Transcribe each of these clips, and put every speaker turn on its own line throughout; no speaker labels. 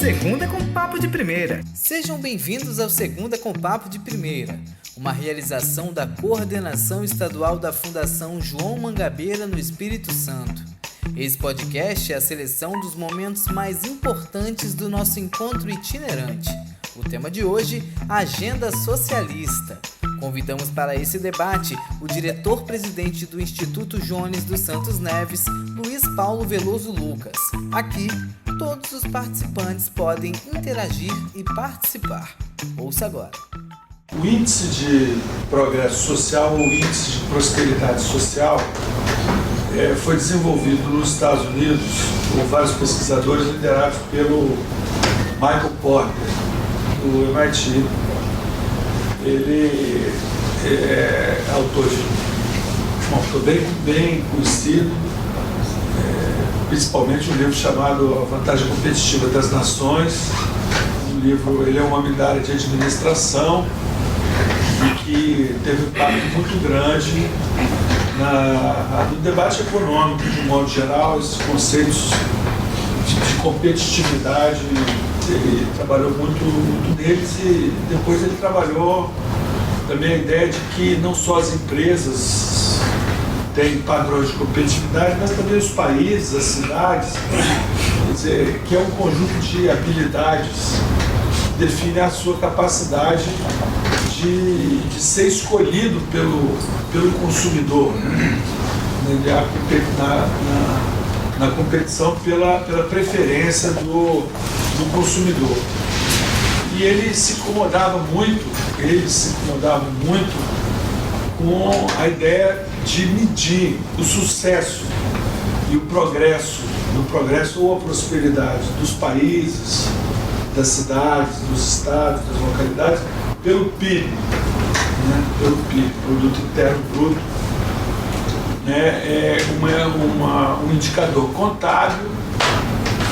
Segunda com Papo de Primeira.
Sejam bem-vindos ao Segunda com Papo de Primeira, uma realização da Coordenação Estadual da Fundação João Mangabeira no Espírito Santo. Esse podcast é a seleção dos momentos mais importantes do nosso encontro itinerante. O tema de hoje, Agenda Socialista. Convidamos para esse debate o diretor-presidente do Instituto Jones dos Santos Neves, Luiz Paulo Veloso Lucas. Aqui, todos os participantes podem interagir e participar. Ouça agora.
O índice de progresso social, ou índice de prosperidade social, foi desenvolvido nos Estados Unidos por vários pesquisadores liderados pelo Michael Porter, do MIT. Ele é autor de um autor bem conhecido, principalmente um livro chamado A Vantagem Competitiva das Nações. Ele é um homem da área de administração e que teve um impacto muito grande no debate econômico, de modo geral, esses conceitos de competitividade. Ele trabalhou muito neles e depois ele trabalhou também a ideia de que não só as empresas têm padrões de competitividade, mas também os países, as cidades, quer dizer, que é um conjunto de habilidades que define a sua capacidade de ser escolhido pelo consumidor, né? Na competição pela preferência do consumidor. E ele se incomodava muito com a ideia de medir o sucesso e o progresso ou a prosperidade dos países, das cidades, dos estados, das localidades, pelo PIB, né? Pelo PIB, Produto Interno Bruto. É um indicador contábil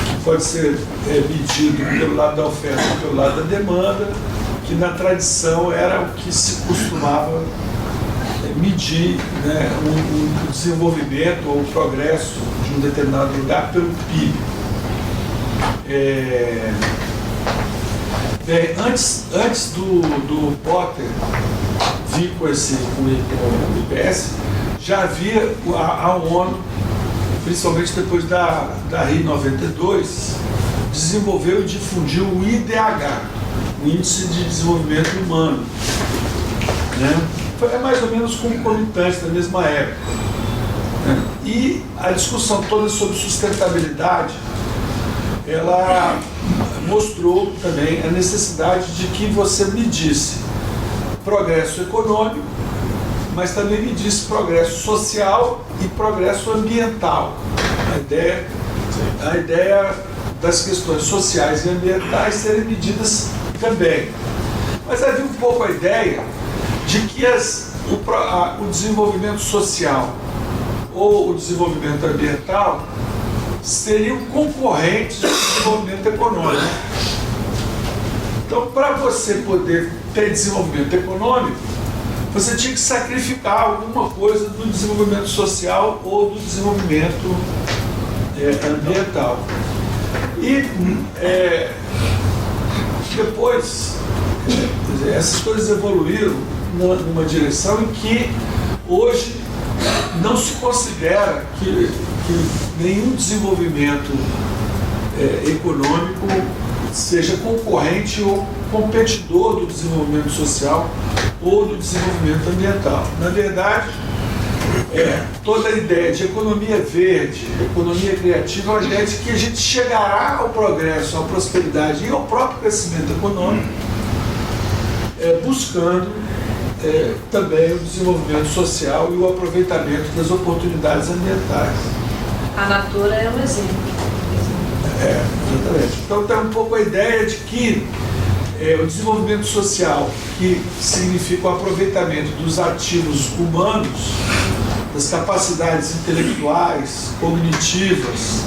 que pode ser medido pelo lado da oferta e pelo lado da demanda, que na tradição era o que se costumava medir, né, o desenvolvimento ou o progresso de um determinado lugar pelo PIB. Antes do Potter vir com o IPS, já havia a ONU, principalmente depois da Rio 92, desenvolveu e difundiu o IDH, o Índice de Desenvolvimento Humano, né? Foi mais ou menos concomitante na mesma época, né? E a discussão toda sobre sustentabilidade, ela mostrou também a necessidade de que você medisse progresso econômico, mas também medisse progresso social e progresso ambiental. A ideia das questões sociais e ambientais serem medidas também. Mas havia um pouco a ideia de que o desenvolvimento social ou o desenvolvimento ambiental seriam concorrentes do desenvolvimento econômico. Então, para você poder ter desenvolvimento econômico, você tinha que sacrificar alguma coisa do desenvolvimento social ou do desenvolvimento ambiental. E depois, essas coisas evoluíram numa direção em que hoje não se considera que nenhum desenvolvimento econômico seja concorrente ou competidor do desenvolvimento social ou do desenvolvimento ambiental. Na verdade, toda a ideia de economia verde, economia criativa, é uma ideia de que a gente chegará ao progresso, à prosperidade e ao próprio crescimento econômico, buscando também o desenvolvimento social e o aproveitamento das oportunidades ambientais.
A Natura é um exemplo.
Exatamente. Então tem um pouco a ideia de que o desenvolvimento social, que significa o aproveitamento dos ativos humanos, das capacidades intelectuais, cognitivas,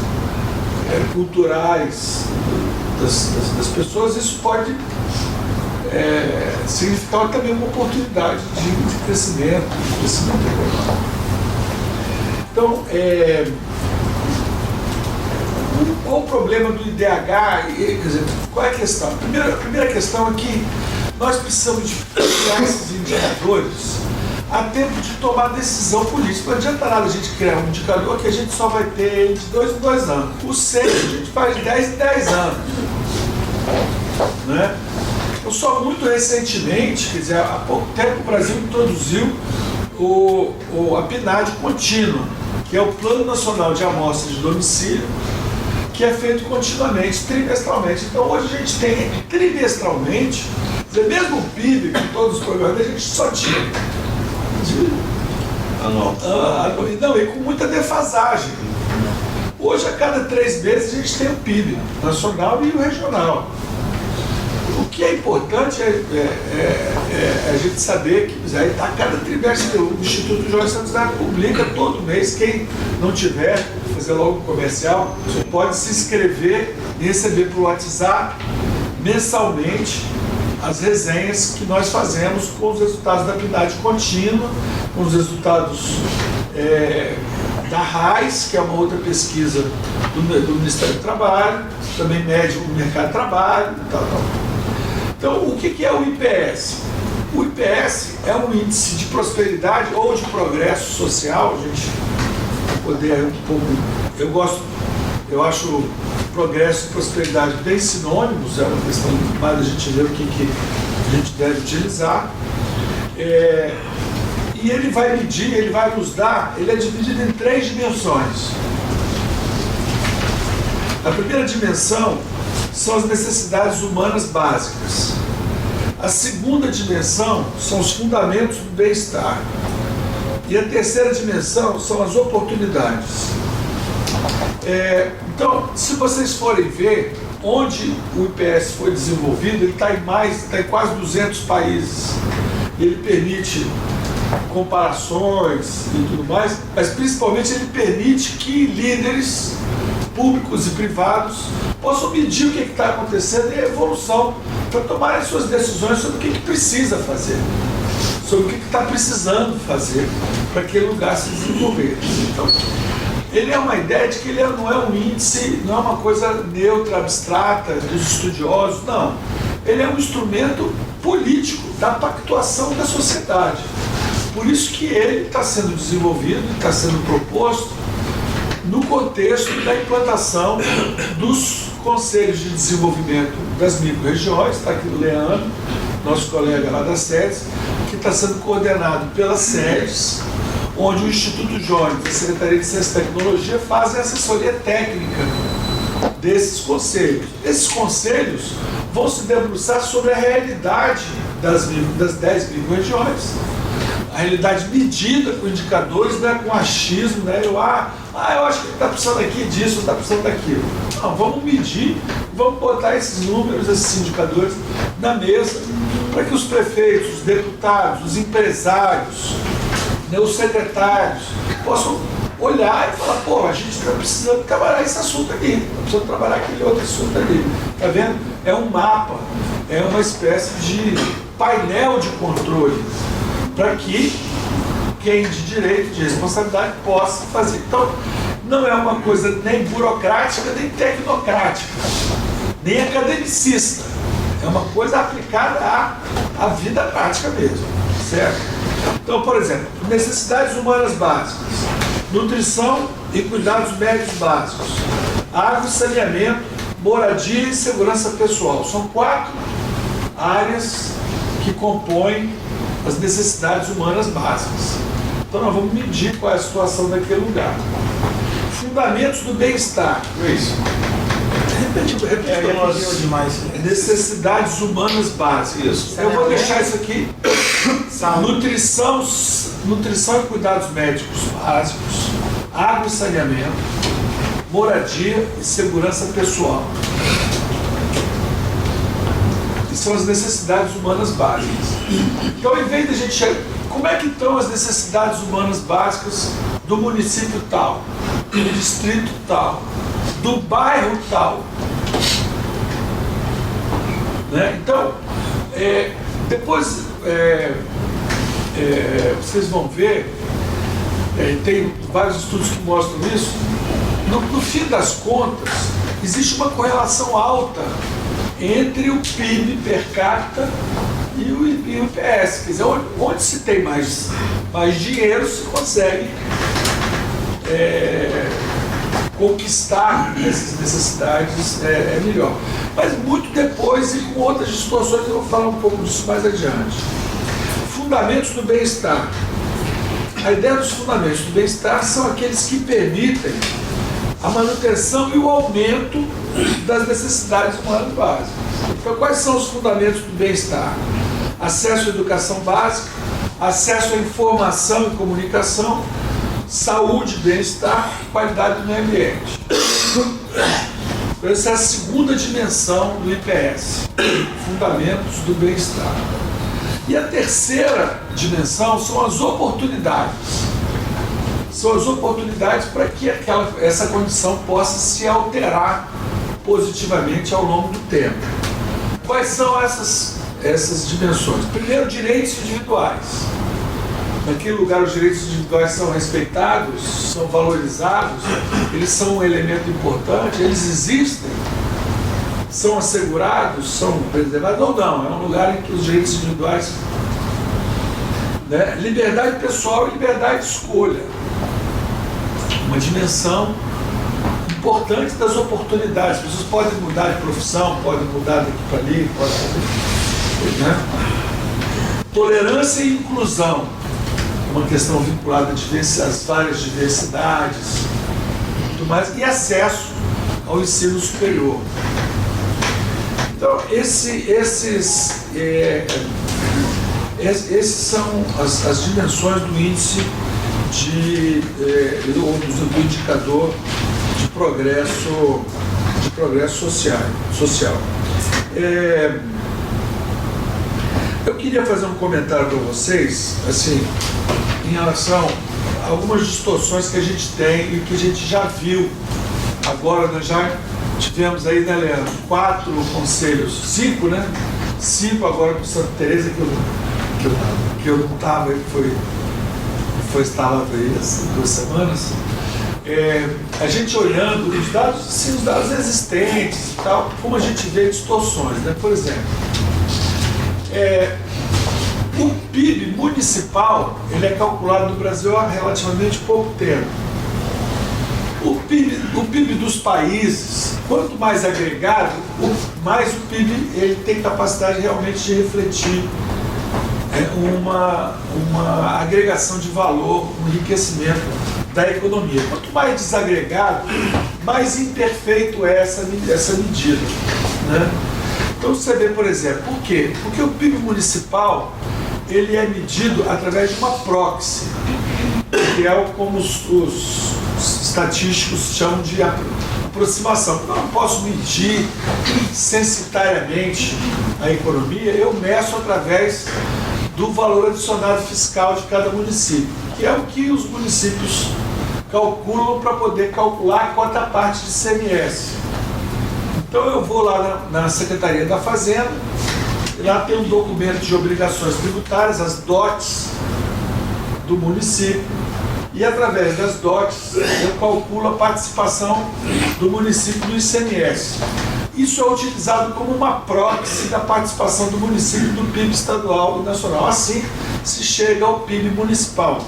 culturais das pessoas, isso pode significar também uma oportunidade de crescimento econômico. Então, Qual o problema do IDH? Quer dizer, qual é a questão? A primeira questão é que nós precisamos de criar esses indicadores a tempo de tomar decisão política. Não adianta nada a gente criar um indicador que a gente só vai ter ele de 2 em 2 anos. O 100 a gente faz 10 em 10 anos. Né? Eu só muito recentemente, quer dizer, há pouco tempo o Brasil introduziu a PNAD contínua, que é o Plano Nacional de Amostras de Domicílio, que é feito continuamente, trimestralmente. Então hoje a gente tem trimestralmente, quer dizer, mesmo o PIB, com todos os programas, a gente só tinha não, e com muita defasagem. Hoje, a cada 3 meses, a gente tem o PIB nacional e o regional. O que é importante é a gente saber que aí está cada trimestre, o Instituto Jorge Santos Neto publica todo mês. Quem não tiver, fazer logo o comercial, pode se inscrever e receber por WhatsApp mensalmente as resenhas que nós fazemos com os resultados da PNAD contínua, com os resultados da RAIS, que é uma outra pesquisa do Ministério do Trabalho, também mede o mercado de trabalho e tal. Então, o que é o IPS? O IPS é um índice de prosperidade ou de progresso social, a gente poder um pouco... Eu acho progresso e prosperidade bem sinônimos, é uma questão mais da gente ver o que a gente deve utilizar. E ele vai medir, ele vai nos dar, ele é dividido em 3 dimensões. A primeira dimensão são as necessidades humanas básicas. A segunda dimensão são os fundamentos do bem-estar. E a terceira dimensão são as oportunidades. Então, se vocês forem ver onde o IPS foi desenvolvido, ele está em quase 200 países. Ele permite comparações e tudo mais, mas principalmente ele permite que líderes públicos e privados possam medir o que está acontecendo e a evolução para tomarem suas decisões sobre o que precisa fazer, sobre o que está precisando fazer para aquele lugar se desenvolver. Então, ele é uma ideia de que ele não é um índice, não é uma coisa neutra, abstrata, dos estudiosos, não. Ele é um instrumento político da pactuação da sociedade. Por isso que ele está sendo desenvolvido, está sendo proposto no contexto da implantação dos conselhos de desenvolvimento das micro-regiões. Está aqui o Leandro, nosso colega lá das SEDES, que está sendo coordenado pelas SEDES, onde o Instituto Jorge e a Secretaria de Ciência e Tecnologia fazem assessoria técnica desses conselhos. Esses conselhos vão se debruçar sobre a realidade das 10 micro-regiões, a realidade medida com indicadores, né, com achismo, né, eu acho que está precisando aqui disso, está precisando daquilo. Não, vamos medir, vamos botar esses números, esses indicadores na mesa, para que os prefeitos, os deputados, os empresários, né, os secretários possam olhar e falar, pô, a gente está precisando trabalhar esse assunto aqui, está precisando trabalhar aquele outro assunto ali. Está vendo? É um mapa, é uma espécie de painel de controle para que quem de direito, de responsabilidade, possa fazer. Então, não é uma coisa nem burocrática, nem tecnocrática, nem academicista. É uma coisa aplicada à vida prática mesmo, certo? Então, por exemplo, necessidades humanas básicas, nutrição e cuidados médicos básicos, água e saneamento, moradia e segurança pessoal. São 4 áreas que compõem as necessidades humanas básicas. Então nós vamos medir qual é a situação daquele lugar. Fundamentos do bem-estar.
Isso.
Repete
demais.
Necessidades humanas básicas.
Isso.
Eu vou deixar isso aqui. Nutrição e cuidados médicos básicos, água e saneamento, moradia e segurança pessoal. Que são as necessidades humanas básicas. Então, em vez de a gente chegar, como é que estão as necessidades humanas básicas do município tal, do distrito tal, do bairro tal? Né? Então, depois vocês vão ver, tem vários estudos que mostram isso. No fim das contas, existe uma correlação alta entre o PIB per capita e o IPS. Quer dizer, onde se tem mais dinheiro, se consegue conquistar essas necessidades melhor. Mas muito depois e com outras distorções, eu vou falar um pouco disso mais adiante. Fundamentos do bem-estar. A ideia dos fundamentos do bem-estar são aqueles que permitem a manutenção e o aumento das necessidades humanas básicas. Então, quais são os fundamentos do bem-estar? Acesso à educação básica, acesso à informação e comunicação, saúde, bem-estar, qualidade do meio ambiente. Então, essa é a segunda dimensão do IPS, fundamentos do bem-estar. E a terceira dimensão são as oportunidades. São as oportunidades para que essa condição possa se alterar positivamente ao longo do tempo. Quais são essas dimensões? Primeiro, direitos individuais. Naquele lugar os direitos individuais são respeitados, são valorizados, eles são um elemento importante, eles existem, são assegurados, são preservados ou não. É um lugar em que os direitos individuais, né? Liberdade pessoal e liberdade de escolha. Uma dimensão importante das oportunidades. As pessoas podem mudar de profissão, podem mudar daqui para ali, né? Tolerância e inclusão. Uma questão vinculada às várias diversidades e tudo mais, e acesso ao ensino superior. Então, esses são as dimensões do índice ou do indicador de progresso social. Eu queria fazer um comentário para vocês, assim, em relação a algumas distorções que a gente tem e que a gente já viu. Agora nós já tivemos aí, né, Leandro, 4 conselhos, 5, né? 5 agora com Santa Teresa, que eu não estava, foi instalado aí há 2 semanas. A gente olhando os dados, sim, os dados existentes e tal, como a gente vê distorções, né? Por exemplo, o PIB municipal, ele é calculado no Brasil há relativamente pouco tempo. O PIB dos países, quanto mais agregado, mais o PIB ele tem capacidade realmente de refletir uma agregação de valor, um enriquecimento da economia. Quanto mais desagregado, mais imperfeito é essa medida, né? Então você vê, por exemplo, por quê? Porque o PIB municipal ele é medido através de uma proxy, que é como os estatísticos chamam de aproximação. Eu não posso medir censitariamente a economia, eu meço através do valor adicionado fiscal de cada município, que é o que os municípios calculam para poder calcular a cota parte de ICMS. Então eu vou lá na Secretaria da Fazenda, lá tem um documento de obrigações tributárias, as DOTs do município, e através das DOTs eu calculo a participação do município no ICMS. Isso é utilizado como uma proxy da participação do município do PIB estadual e nacional. Assim se chega ao PIB municipal.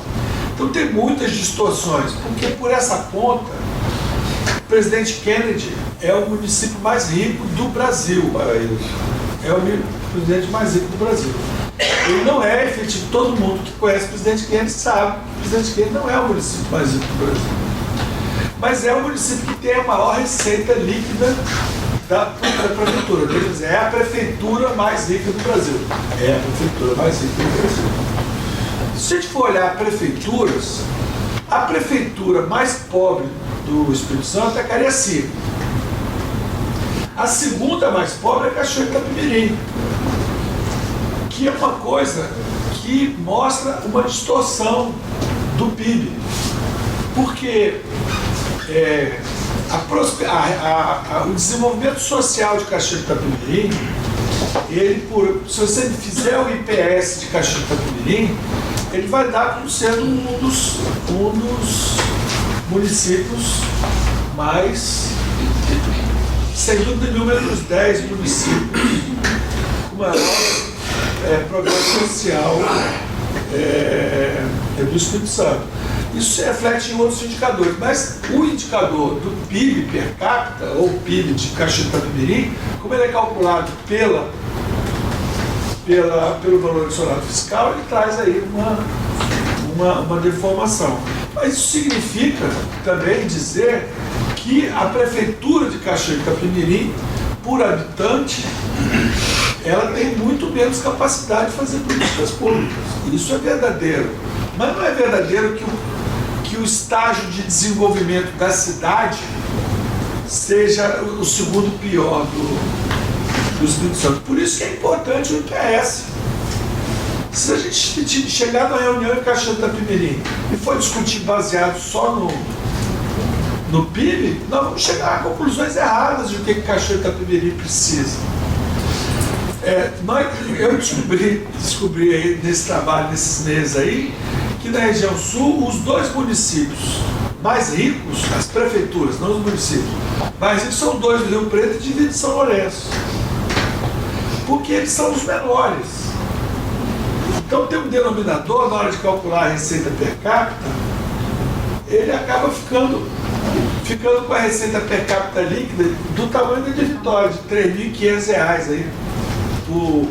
Então tem muitas distorções, porque por essa conta, o presidente Kennedy é o município mais rico do Brasil. É o presidente mais rico do Brasil. Ele não é efetivo, todo mundo que conhece o presidente Kennedy sabe que o presidente Kennedy não é o município mais rico do Brasil. Mas é o município que tem a maior receita líquida da prefeitura. Quer dizer, é a prefeitura mais rica do Brasil. É a prefeitura mais rica do Brasil. Se a gente for olhar prefeituras, a prefeitura mais pobre do Espírito Santo é Cariacica. A segunda mais pobre é Cachoeiro de Itapemirim, que é uma coisa que mostra uma distorção do PIB. Porque o desenvolvimento social de Cachoeiro de Itapemirim, se você fizer o IPS de Cachoeiro de Itapemirim, ele vai dar como sendo um dos municípios mais sem dúvida nenhuma, é dos 10 municípios com maior progresso social do Espírito Santo. Isso se reflete em outros indicadores, mas o indicador do PIB per capita, ou PIB de Caxias do Itapemirim, como ele é calculado pelo valor adicionado fiscal, ele traz aí uma deformação. Mas isso significa também dizer que a prefeitura de Caxias do Itapemirim, por habitante, ela tem muito menos capacidade de fazer políticas públicas. Isso é verdadeiro. Mas não é verdadeiro que o estágio de desenvolvimento da cidade seja o segundo pior do Espírito Santo. Por isso que é importante o IPS. Se a gente chegar na reunião em Caxias do Itapemirim e for discutir baseado só no PIB, nós vamos chegar a conclusões erradas de o que Caxias do Itapemirim precisa. Eu descobri aí nesse trabalho, nesses meses aí, que na região sul, os 2 municípios mais ricos, as prefeituras, não os municípios, mais ricos são 2 do Rio Preto e de São Lourenço. Porque eles são os menores. Então tem um denominador, na hora de calcular a receita per capita, ele acaba ficando com a receita per capita líquida do tamanho da de Vitória, de R$ 3.500 aí. Por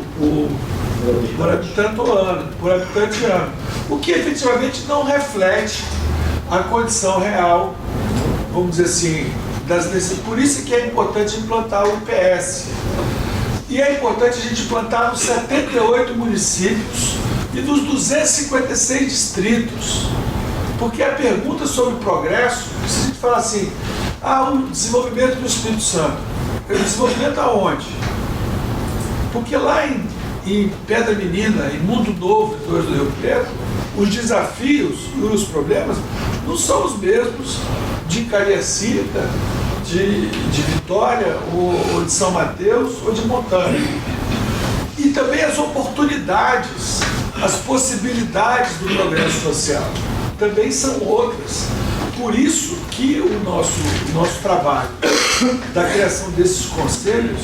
habitante ano, o que efetivamente não reflete a condição real, vamos dizer assim, das necessidades. Por isso que é importante implantar o IPS. E é importante a gente implantar nos 78 municípios e nos 256 distritos. Porque a pergunta sobre o progresso, se a gente falar assim, o desenvolvimento do Espírito Santo, o desenvolvimento aonde? Porque lá em Pedra Menina, em Mundo Novo, depois do Rio Preto, os desafios e os problemas não são os mesmos de Cariacica, de Vitória, ou de São Mateus, ou de Montanha. E também as oportunidades, as possibilidades do progresso social também são outras. Por isso que o nosso trabalho da criação desses conselhos,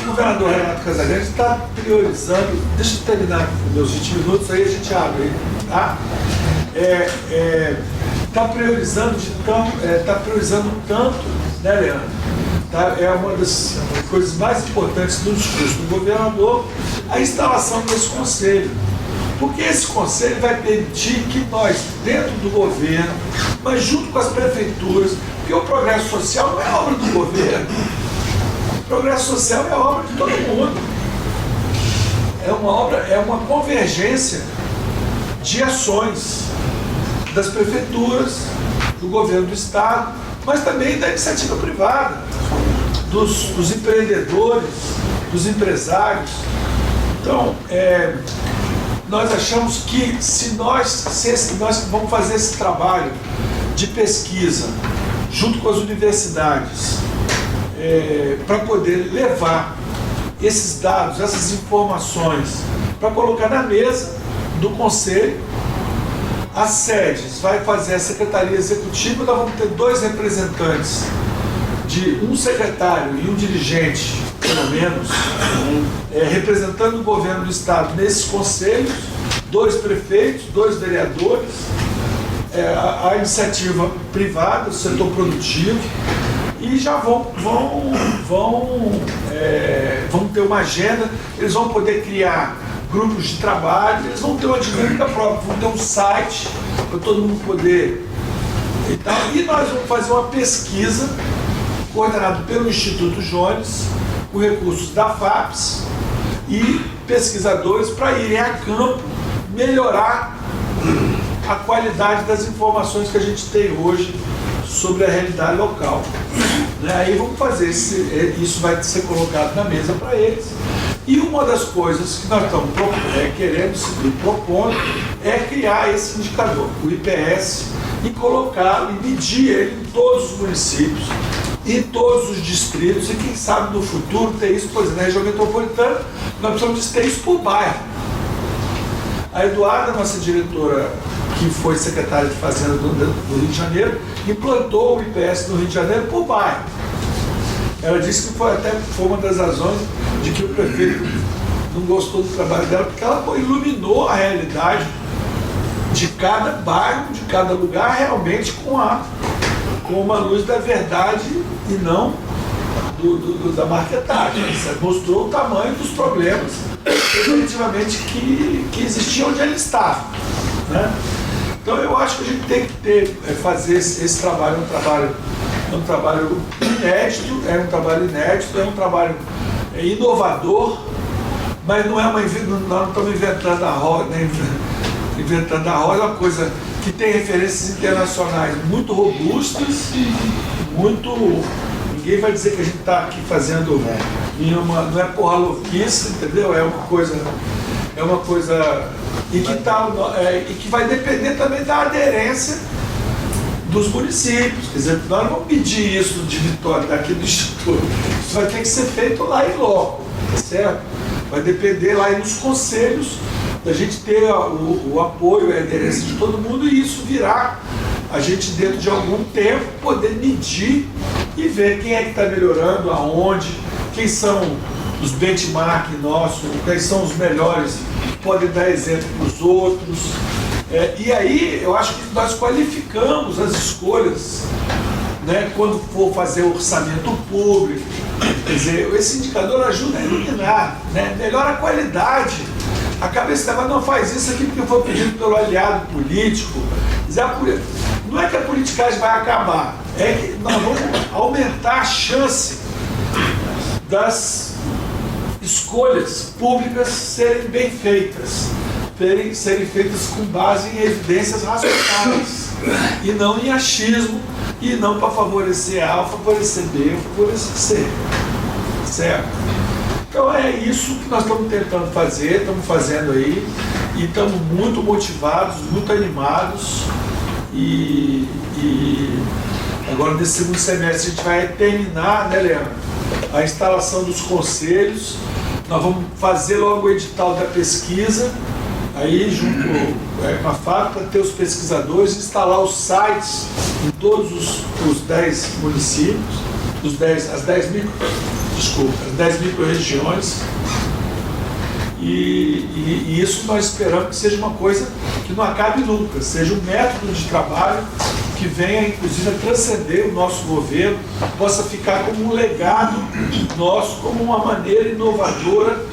o governador Renato Casagrande está priorizando, deixa eu terminar meus 20 minutos, aí a gente abre, tá? Está priorizando tanto, né, Leandro? Tá? É uma das coisas mais importantes do discurso do governador, a instalação desse conselho. Porque esse conselho vai permitir que nós, dentro do governo, mas junto com as prefeituras, porque o progresso social não é obra do governo, o progresso social é obra de todo mundo. É uma convergência de ações das prefeituras, do governo do estado, mas também da iniciativa privada, dos empreendedores, dos empresários. Então, nós achamos que se nós vamos fazer esse trabalho de pesquisa junto com as universidades para poder levar esses dados, essas informações para colocar na mesa do conselho, as sedes vai fazer a secretaria executiva, nós vamos ter 2 representantes, um secretário e um dirigente, pelo menos, representando o governo do estado nesses conselhos, 2 prefeitos, 2 vereadores, a iniciativa privada, o setor produtivo, e já vão ter uma agenda, eles vão poder criar grupos de trabalho, eles vão ter uma dinâmica própria, vão ter um site para todo mundo poder e tal. E nós vamos fazer uma pesquisa coordenada pelo Instituto Jones, com recursos da FAPES e pesquisadores para irem a campo melhorar a qualidade das informações que a gente tem hoje sobre a realidade local. Aí vamos fazer isso vai ser colocado na mesa para eles. E uma das coisas que nós estamos querendo seguir propondo é criar esse indicador, o IPS, e colocá-lo e medir ele em todos os municípios, em todos os distritos, e quem sabe no futuro ter isso, por exemplo, na região metropolitana, nós precisamos ter isso por bairro. A Eduarda, nossa diretora, que foi secretária de Fazenda do Rio de Janeiro, implantou o IPS no Rio de Janeiro por bairro. Ela disse que foi uma das razões de que o prefeito não gostou do trabalho dela, porque ela iluminou a realidade de cada bairro, de cada lugar, realmente com uma luz da verdade e não da marketagem. Você mostrou o tamanho dos problemas definitivamente que existiam onde ele estava, né? Então eu acho que a gente tem que fazer esse trabalho, é um trabalho inédito, é um trabalho inovador, mas não é nós não estamos inventando a roda, é uma coisa que tem referências internacionais muito robustas, ninguém vai dizer que a gente está aqui fazendo não é porra louquice, entendeu? É uma coisa e que vai depender também da aderência dos municípios. Quer dizer, nós não vamos pedir isso de Vitória, daqui do Instituto. Isso vai ter que ser feito lá em loco, certo? Vai depender lá nos conselhos da gente ter o apoio e a aderência de todo mundo, e isso virá a gente, dentro de algum tempo, poder medir e ver quem é que está melhorando, aonde, quem são os benchmark nossos, quem são os melhores que podem dar exemplo para os outros. E aí eu acho que nós qualificamos as escolhas, né, quando for fazer orçamento público. Quer dizer, esse indicador ajuda a iluminar, né, melhora a qualidade. A cabeça dela não faz isso aqui porque foi pedido pelo aliado político. Não é que a politicagem vai acabar, é que nós vamos aumentar a chance das escolhas públicas serem bem feitas, serem feitas com base em evidências racionais e não em achismo, e não para favorecer A, ou favorecer B, ou favorecer C, certo? Então é isso que nós estamos tentando fazer, estamos fazendo aí, e estamos muito motivados, muito animados, e agora nesse segundo semestre a gente vai terminar, né, Leandro, a instalação dos conselhos. Nós vamos fazer logo o edital da pesquisa, aí junto com a FAP, para ter os pesquisadores, instalar os sites em todos os 10 municípios, as 10 micro-regiões, e isso nós esperamos que seja uma coisa que não acabe nunca, seja um método de trabalho que venha, inclusive, a transcender o nosso governo, possa ficar como um legado nosso, como uma maneira inovadora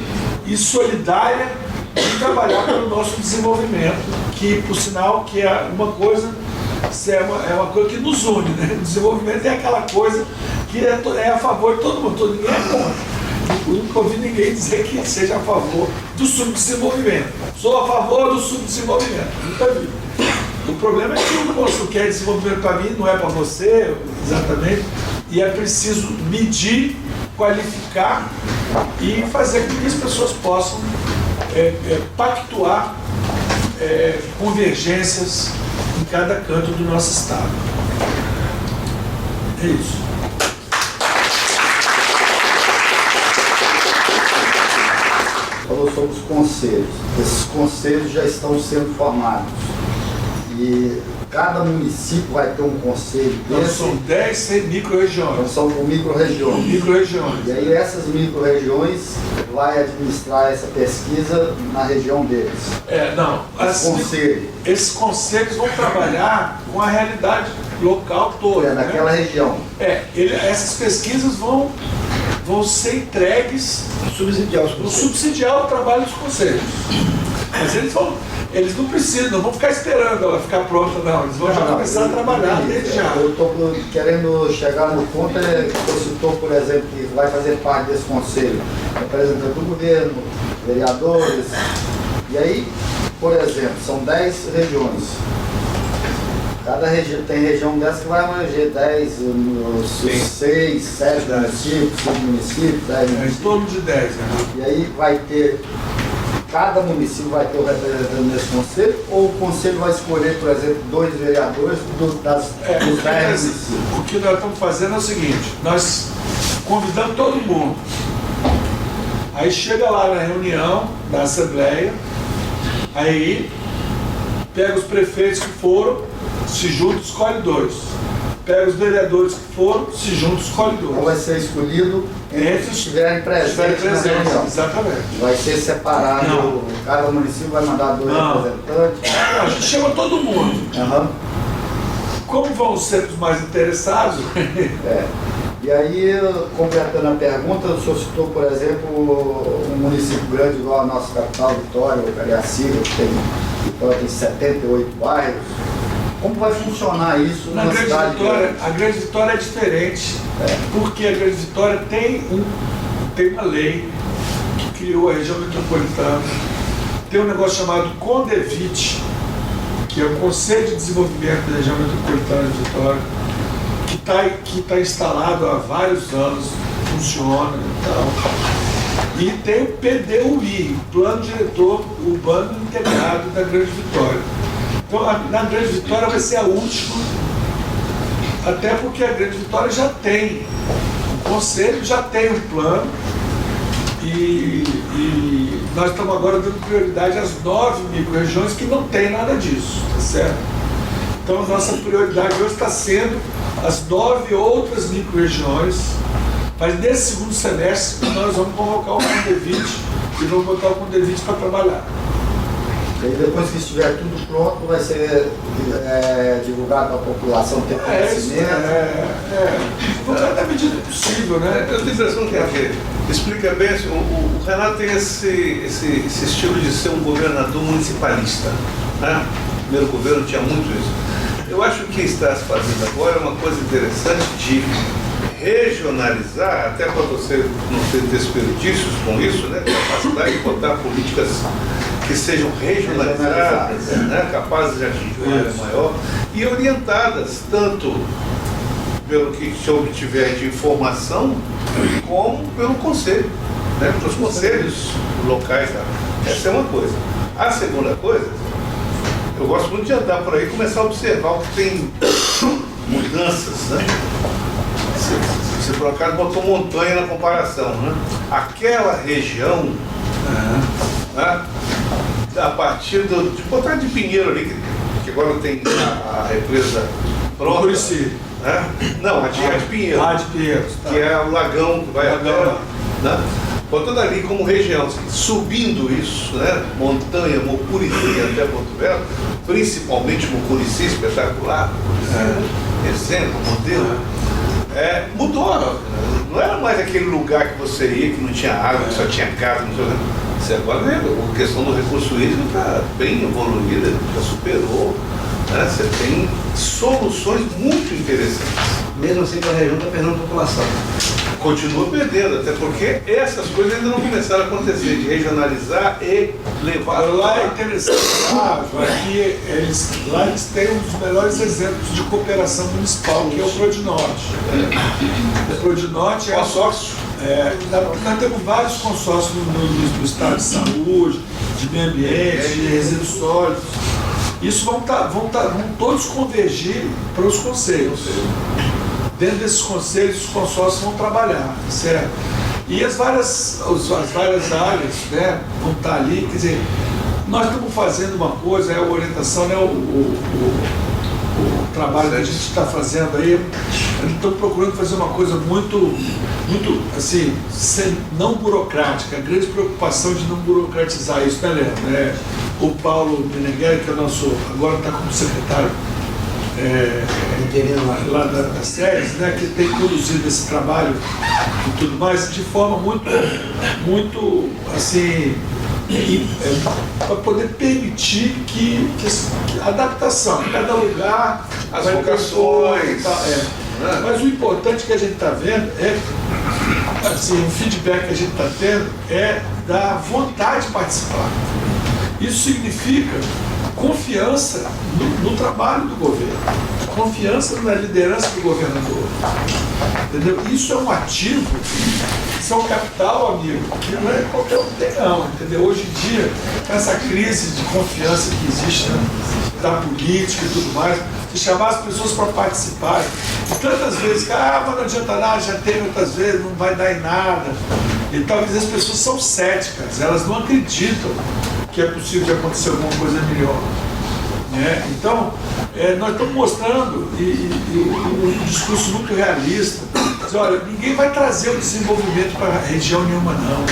e solidária de trabalhar pelo nosso desenvolvimento, que, por sinal, que é uma coisa que nos une, né? O desenvolvimento é aquela coisa que é a favor de todo mundo, ninguém é contra. Eu nunca ouvi ninguém dizer que seja a favor do subdesenvolvimento. Sou a favor do subdesenvolvimento, nunca vi. O problema é que o moço quer desenvolvimento para mim, não é para você, exatamente, e é preciso medir, qualificar e fazer com que as pessoas possam pactuar convergências em cada canto do nosso estado. É isso.
Falou sobre os conselhos. Esses conselhos já estão sendo formados. E cada município vai ter um conselho desse.
São 10 micro-regiões.
Então são por micro-regiões.
Micro-regiões.
E aí essas micro-regiões vai administrar essa pesquisa na região deles.
Esses conselhos vão trabalhar com a realidade local toda.
Naquela região.
Essas pesquisas vão ser entregues para subsidiar o trabalho dos conselhos. Mas eles não precisam, não vão ficar esperando ela ficar pronta, não. Eles vão já começar a trabalhar desde já.
Eu estou querendo chegar no ponto, você citou, por exemplo, que vai fazer parte desse conselho, representante do governo, vereadores. E aí, por exemplo, são 10 regiões. Cada região tem região dessa que vai abranger 10, 6, 7 municípios, 5 municípios, 10 municípios.
Em torno de 10, né?
E aí vai ter, cada município vai ter um representante nesse conselho, ou o conselho vai escolher, por exemplo, 2 vereadores dos 10 municípios?
O que nós estamos fazendo é o seguinte, nós convidamos todo mundo. Aí chega lá na reunião da Assembleia, aí pega os prefeitos que foram, se junta, escolhe 2. pega os vereadores que foram, se juntam, escolhe
Então
dois.
vai ser escolhido entre os que estiverem presentes na reunião.
Exatamente.
Vai ser separado,
Não.
cada município vai mandar 2
Não.
representantes.
A gente chama todo mundo.
Aham.
Como vão ser os mais interessados?
É. E aí, completando a pergunta, o senhor citou, por exemplo, um município grande igual a nossa capital, Vitória, ou Cariacica, que tem, Vitória tem 78 bairros. Como vai funcionar isso
Na
numa
Grande
cidade
Vitória,
grande?
a Grande Vitória é diferente, porque a Grande Vitória tem uma lei que criou a região metropolitana, tem um negócio chamado CONDEVIT, que é o Conselho de Desenvolvimento da Região Metropolitana de Vitória, que está instalado há vários anos, funciona e tal. E tem o PDUI, Plano Diretor Urbano Integrado da Grande Vitória. Então, na Grande Vitória vai ser a última, até porque a Grande Vitória já tem, o Conselho já tem um plano e nós estamos agora dando prioridade às 9 micro-regiões que não tem nada disso, tá certo? Então, a nossa prioridade hoje está sendo as 9 outras micro-regiões, mas nesse segundo semestre nós vamos convocar o CONDEVIT e vamos botar o CONDEVIT para trabalhar.
E aí, depois que estiver tudo pronto, vai ser divulgado para a população ter conhecimento.
Divulgar na medida do possível, né?
Eu tenho a impressão que explica bem, assim, o Renato tem esse estilo de ser um governador municipalista, né? O primeiro governo tinha muito isso. Eu acho que está se fazendo agora é uma coisa interessante de regionalizar, até para você não ter desperdícios com isso, né? Capacidade de botar políticas que sejam regionalizadas, né? Capazes de atingir uma área maior e orientadas tanto pelo que se obtiver de informação, como pelo conselho, né? Pelos conselhos locais. Tá? Essa é uma coisa. A segunda coisa, eu gosto muito de andar por aí e começar a observar o que tem mudanças, né? Você por acaso botou montanha na comparação, né? Aquela região, né? A partir de botar de Pinheiro ali, que agora tem a represa pronta.
Muricy.
Né? Não, a de Pinheiro.
Ah, de Pinheiro. Tá.
Que é o lagão que vai até, né? Botando ali como região, assim, subindo isso, né? Montanha, Mucurici até Porto Velho, principalmente Mucurici, espetacular, exemplo, modelo. Mudou, não era mais aquele lugar que você ia, que não tinha água, que só tinha casa, não sei o que. Você agora, né, a questão do recurso hídrico está bem evoluída, já superou, né? Você tem soluções muito interessantes.
Mesmo assim, a região está perdendo população.
Continua perdendo, até porque essas coisas ainda não começaram a acontecer, de regionalizar e levar...
Lá é interessante, lá eles têm um dos melhores exemplos de cooperação municipal, que é o Prodinorte. O Prodinorte é
consórcio.
Nós temos vários consórcios no estado de saúde, de meio ambiente, de resíduos sólidos. Isso vão todos convergir para os conselhos. Dentro desses conselhos, os consórcios vão trabalhar, certo? E as várias áreas, né, vão estar ali, quer dizer, nós estamos fazendo uma coisa, a orientação, né, o trabalho que a gente está fazendo aí, estamos procurando fazer uma coisa muito assim, não burocrática, a grande preocupação de não burocratizar isso, né, Leandro? O Paulo Meneghelli, que é o nosso, agora está como secretário lá das séries, né, que tem conduzido esse trabalho e tudo mais de forma muito assim, para poder permitir que a adaptação, cada lugar,
as vocações.
Mas o importante que a gente está vendo assim, o feedback que a gente está tendo é da vontade de participar. Isso significa confiança no trabalho do governo, confiança na liderança do governador. Entendeu? Isso é um ativo, isso é um capital, amigo, que não é qualquer um tem, não. Entendeu? Hoje em dia, essa crise de confiança que existe, né, da política e tudo mais, de chamar as pessoas para participarem. E tantas vezes, mas não adianta nada, já teve outras vezes, não vai dar em nada. E talvez as pessoas são céticas, elas não acreditam que é possível de acontecer alguma coisa melhor. né? Então, nós estamos mostrando um discurso muito realista. Diz, olha, ninguém vai trazer o desenvolvimento para a região nenhuma, não.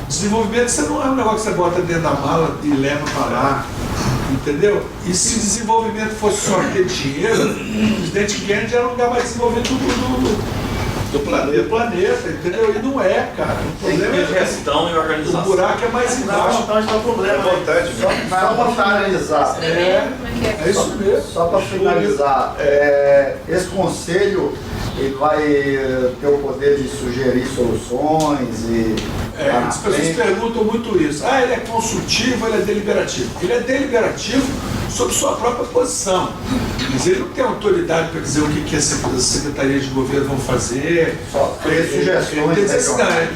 Desenvolvimento você não é um negócio que você bota dentro da mala e leva para lá, entendeu? E se desenvolvimento fosse só ter dinheiro, o presidente Kennedy era um lugar mais desenvolvido do planeta, entendeu? E não é, cara. O problema é
gestão e organização.
O buraco é mais embaixo.
Então está o problema.
Só para finalizar.
É isso mesmo.
Só para finalizar, esse conselho ele vai ter o poder de sugerir soluções e
as pessoas perguntam muito isso. Ah, ele é consultivo, ele é deliberativo. Ele é deliberativo sobre sua própria posição. Mas ele não tem autoridade para dizer o que as secretarias de governo vão fazer.
Só ter sugestões.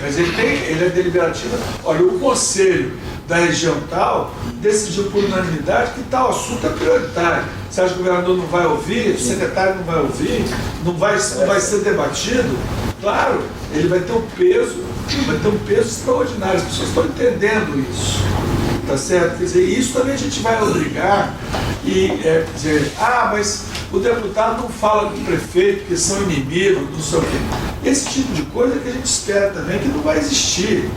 Mas ele é deliberativo. Olha, o conselho da região tal decidiu por unanimidade que tal assunto é prioritário. Você acha que o governador não vai ouvir, o secretário não vai ouvir, não vai ser debatido? Claro, ele vai ter um peso extraordinário. As pessoas estão entendendo isso. Tá certo? Quer dizer, isso também a gente vai obrigar e dizer, mas o deputado não fala do prefeito, que são inimigos, não sei o quê. Esse tipo de coisa que a gente espera também que não vai existir.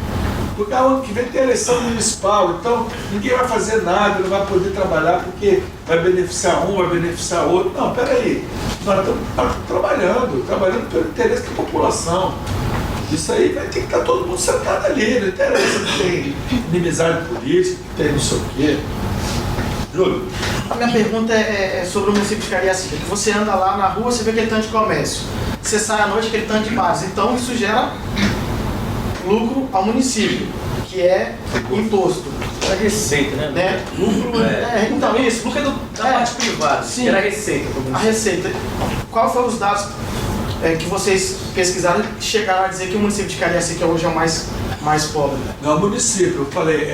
Porque ano que vem tem eleição municipal, então ninguém vai fazer nada, não vai poder trabalhar porque vai beneficiar um, vai beneficiar outro. Não, peraí, nós estamos trabalhando pelo interesse da população. Isso aí vai ter que estar todo mundo sentado ali, não interessa que tem inimizade política, que tem não sei o quê. Júlio?
A minha pergunta é sobre o município de Cariacica, que você anda lá na rua, você vê aquele tanto de comércio, você sai à noite, aquele tanto de bares, então isso gera lucro ao município, que é imposto.
É receita, né?
Lucro então isso, lucro é da parte privada, sim.
Era a receita.
A receita. Qual foram os dados que vocês pesquisaram e chegaram a dizer que o município de Cariacica hoje é o mais pobre?
Não, o município, eu falei,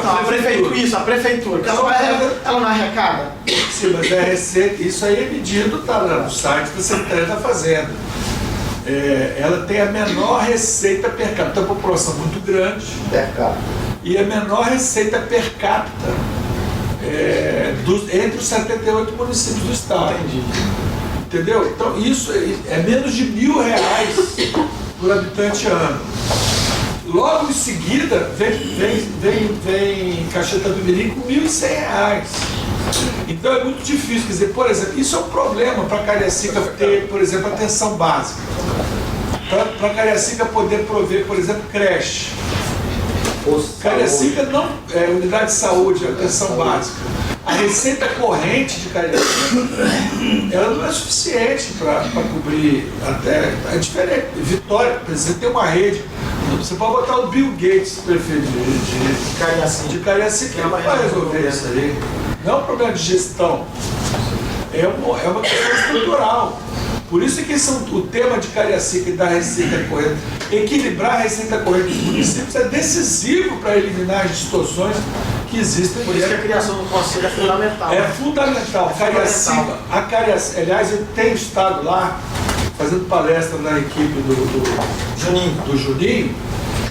a prefeitura. Isso, a prefeitura. Ela não arrecada?
Sim, mas a receita, isso aí é medido, tá lá no site da Secretaria da Fazenda. Ela tem a menor receita per capita, tem uma população muito grande e a menor receita per capita entre os 78 municípios do estado.
Entendi.
Entendeu? Então isso é menos de R$1.000 por habitante ano. Logo em seguida vem Caxeta do Mirim com R$1.100. Então é muito difícil, quer dizer, por exemplo, isso é um problema para Cariacica ter, por exemplo, atenção básica. Para Cariacica poder prover, por exemplo, creche. Cariacica não é unidade de saúde, atenção básica. A receita corrente de Cariacica, ela não é suficiente para cobrir até. É diferente. Vitória, você tem uma rede. Você pode botar o Bill Gates, prefeito de Cariacica, ele não vai resolver isso aí. Não é um problema de gestão, é uma questão estrutural. Por isso que o tema de Cariacica e da receita corrente, equilibrar a receita corrente dos municípios é decisivo para eliminar as distorções que existem.
Por isso que a criação do conselho é fundamental.
É fundamental. Aliás, eu tenho estado lá fazendo palestra na equipe do Juninho.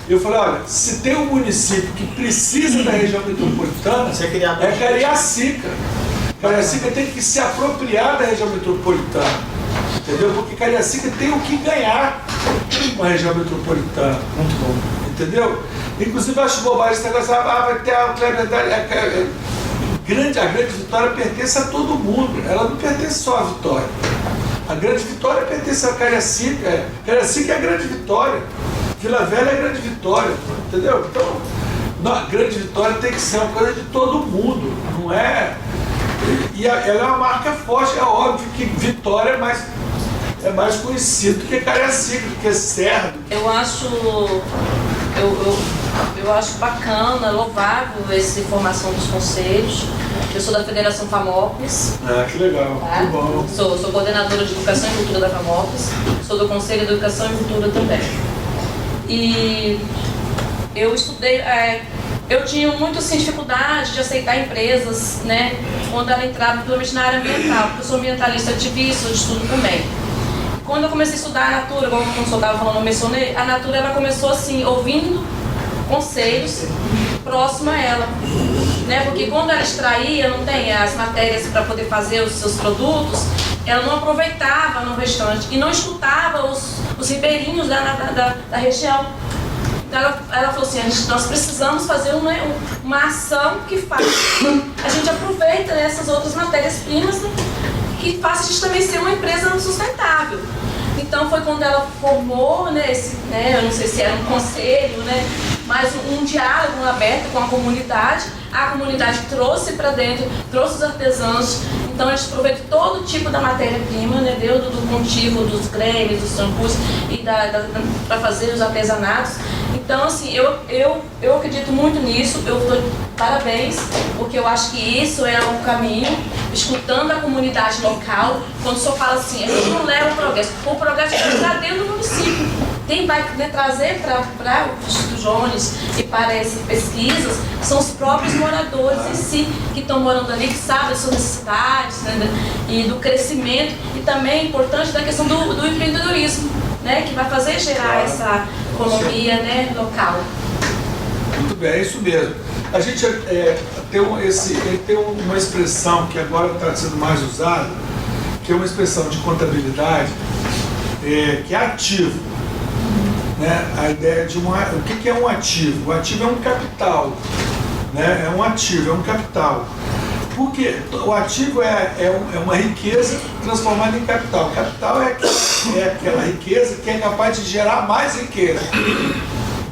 Eu falei, olha, se tem um município que precisa da região metropolitana, é Cariacica. Cariacica tem que se apropriar da região metropolitana. Entendeu? Porque Cariacica tem o que ganhar com a região metropolitana.
Muito bom.
Entendeu? Inclusive, eu acho bobagem esse negócio, vai ter a verdade. A grande Vitória pertence a todo mundo. Ela não pertence só à Vitória. A grande Vitória pertence a Cariacica. Cariacica é a grande Vitória. Vila Velha é a grande Vitória. Entendeu? Então, a grande Vitória tem que ser uma coisa de todo mundo. Não é. E ela é uma marca forte. É óbvio que Vitória é mais conhecido do que Cariacica, do que Serra.
Eu acho bacana, louvável essa formação dos conselhos. Eu sou da Federação FAMOPS.
Que legal,
tá?
Muito bom.
Sou coordenadora de Educação e Cultura da FAMOPS. Sou do Conselho de Educação e Cultura também. E eu estudei... eu tinha muito assim, dificuldade de aceitar empresas, né, quando ela entrava, principalmente na área ambiental, porque eu sou ambientalista ativista, eu estudo também. Quando eu comecei a estudar a Natura, como o professor estava falando, eu mencionei, a Natura ela começou assim, ouvindo conselhos próximo a ela. né? Porque quando ela extraía, não tem as matérias para poder fazer os seus produtos, ela não aproveitava no restante e não escutava os ribeirinhos da região. Então ela falou assim, nós precisamos fazer uma ação que faça a gente aproveita essas outras matérias-primas, né, que faça a gente também ser uma empresa sustentável. Então foi quando ela formou, né, eu não sei se era um conselho, né, mas um diálogo aberto com a comunidade trouxe para dentro, trouxe os artesãos, então a gente aproveita todo tipo da matéria-prima, né, do cultivo, dos gremes, dos shampoos e para fazer os artesanatos. Então, assim, eu acredito muito nisso, eu dou parabéns, porque eu acho que isso é um caminho, escutando a comunidade local, quando o senhor fala assim, a gente não leva o progresso está dentro do município. Quem vai, né, trazer para os Jones e para essas pesquisas são os próprios moradores em si, que estão morando ali, que sabem as suas necessidades, né, e do crescimento, e também é importante da questão do empreendedorismo, né, que vai fazer gerar essa economia, né, local.
Muito bem, é isso mesmo. A gente tem uma expressão que agora está sendo mais usada, que é uma expressão de contabilidade, que é ativo. Né? A ideia de o que é um ativo? O ativo é um capital, né? É um ativo, é um capital. Porque o ativo é uma riqueza transformada em capital. O capital é aquela riqueza que é capaz de gerar mais riqueza,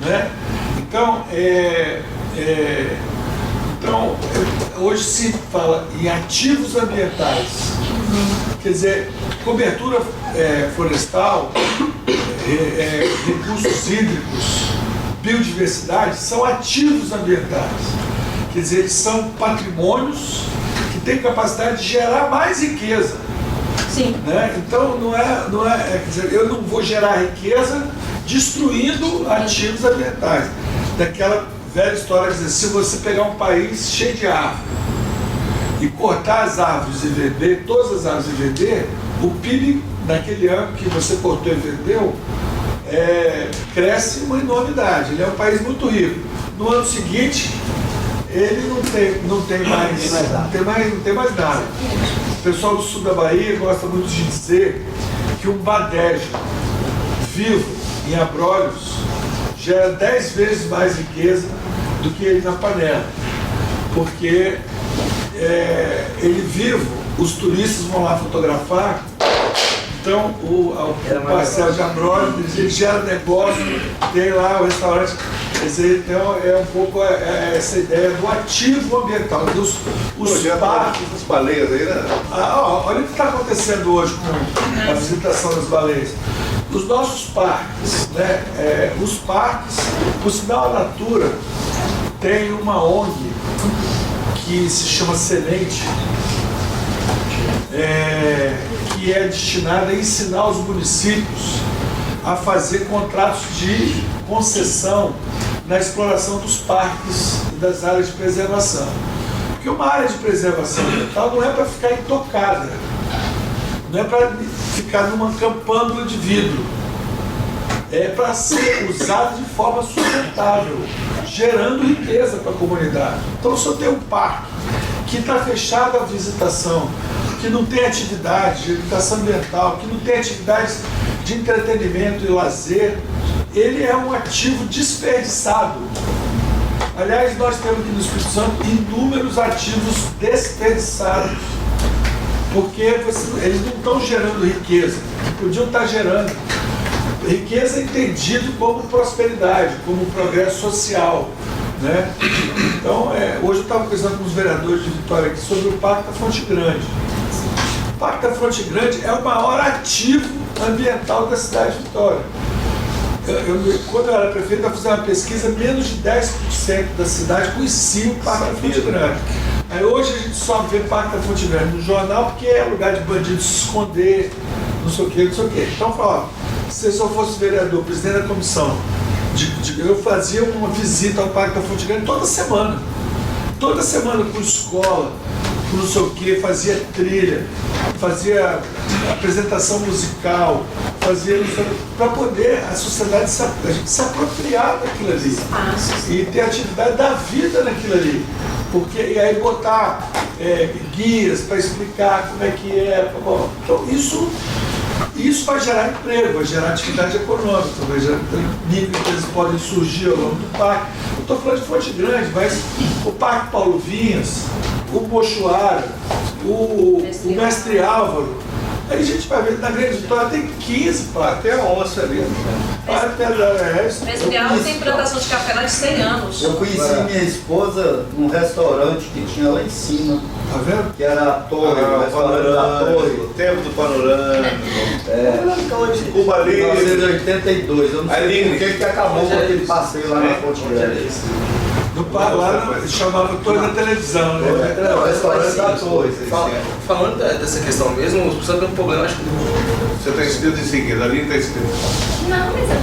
né? Então, hoje se fala em ativos ambientais, quer dizer, cobertura florestal, recursos hídricos, biodiversidade, são ativos ambientais. Quer dizer, eles são patrimônios que têm capacidade de gerar mais riqueza.
Sim.
Né? Então, quer dizer, eu não vou gerar riqueza destruindo ativos ambientais. Daquela velha história, quer dizer, se você pegar um país cheio de árvores e cortar as árvores e vender, todas as árvores e vender, o PIB naquele ano que você cortou e vendeu, cresce uma enormidade. Ele é um país muito rico. No ano seguinte, ele não tem mais nada. O pessoal do sul da Bahia gosta muito de dizer que um badejo vivo em abrolhos gera 10 vezes mais riqueza do que ele na panela. Porque ele vivo, os turistas vão lá fotografar, então o parcel de abrolhos, ele gera negócio, tem lá o restaurante. Quer dizer, então é um pouco essa ideia do ativo ambiental, dos parques.
As baleias aí, né?
Olha o que está acontecendo hoje com a visitação das baleias. Os nossos parques, né? Os parques, por sinal a Natura tem uma ONG que se chama Semente, que é destinada a ensinar os municípios a fazer contratos de concessão na exploração dos parques e das áreas de preservação. Porque uma área de preservação ambiental não é para ficar intocada, não é para ficar numa campândula de vidro, é para ser usada de forma sustentável, gerando riqueza para a comunidade. Então, se eu tenho um parque que está fechado à visitação, que não tem atividade de educação ambiental, que não tem atividades de entretenimento e lazer, ele é um ativo desperdiçado. Aliás, nós temos aqui no Espírito Santo inúmeros ativos desperdiçados, porque eles não estão gerando riqueza, que podiam estar gerando. Riqueza entendido como prosperidade, como progresso social, né? Então, hoje eu estava conversando com os vereadores de Vitória aqui sobre o Parque da Fonte Grande. O Parque da Fonte Grande é o maior ativo ambiental da cidade de Vitória. Quando eu era prefeito, eu fiz uma pesquisa, menos de 10% da cidade conhecia o Parque da Fonte Grande. Aí hoje a gente só vê Parque da Fonte Grande no jornal porque é lugar de bandido se esconder, não sei o que, não sei o que. Então, fala, se eu só fosse vereador, presidente da comissão, eu fazia uma visita ao Parque da Fonte Grande toda semana com escola, com não sei o que, fazia trilha, fazia apresentação musical, para poder a sociedade se apropriar daquilo ali e ter atividade da vida naquilo ali. Porque, e aí botar guias para explicar como é que é. Bom, então isso vai gerar emprego, vai gerar atividade econômica, vai gerar microempresas podem surgir ao longo do parque. Eu estou falando de Fonte Grande, mas o Parque Paulo Vinhas, o Mochuara, o Mestre Álvaro. Aí a gente vai ver, na Grande Vitória tem 15 parques.
Até a onça ali.
Mestre Alves tem plantação de café lá de 100 anos.
Eu conheci minha esposa num restaurante que tinha lá em cima,
Tá vendo?
que era a Torre, o restaurante da Torre.
O tempo do panorâmico. Cuba
Em
Livre.
1982, eu não sei
Ali.
por que acabou com aquele passeio lá na Fonte Grande.
Lá chamava Torre da Televisão, né?
Não, o restaurante da Torre.
Falando dessa questão mesmo, os pessoal tem um problema, acho que
Você está escrito em seguida, ali está escrito.
Não, mas é.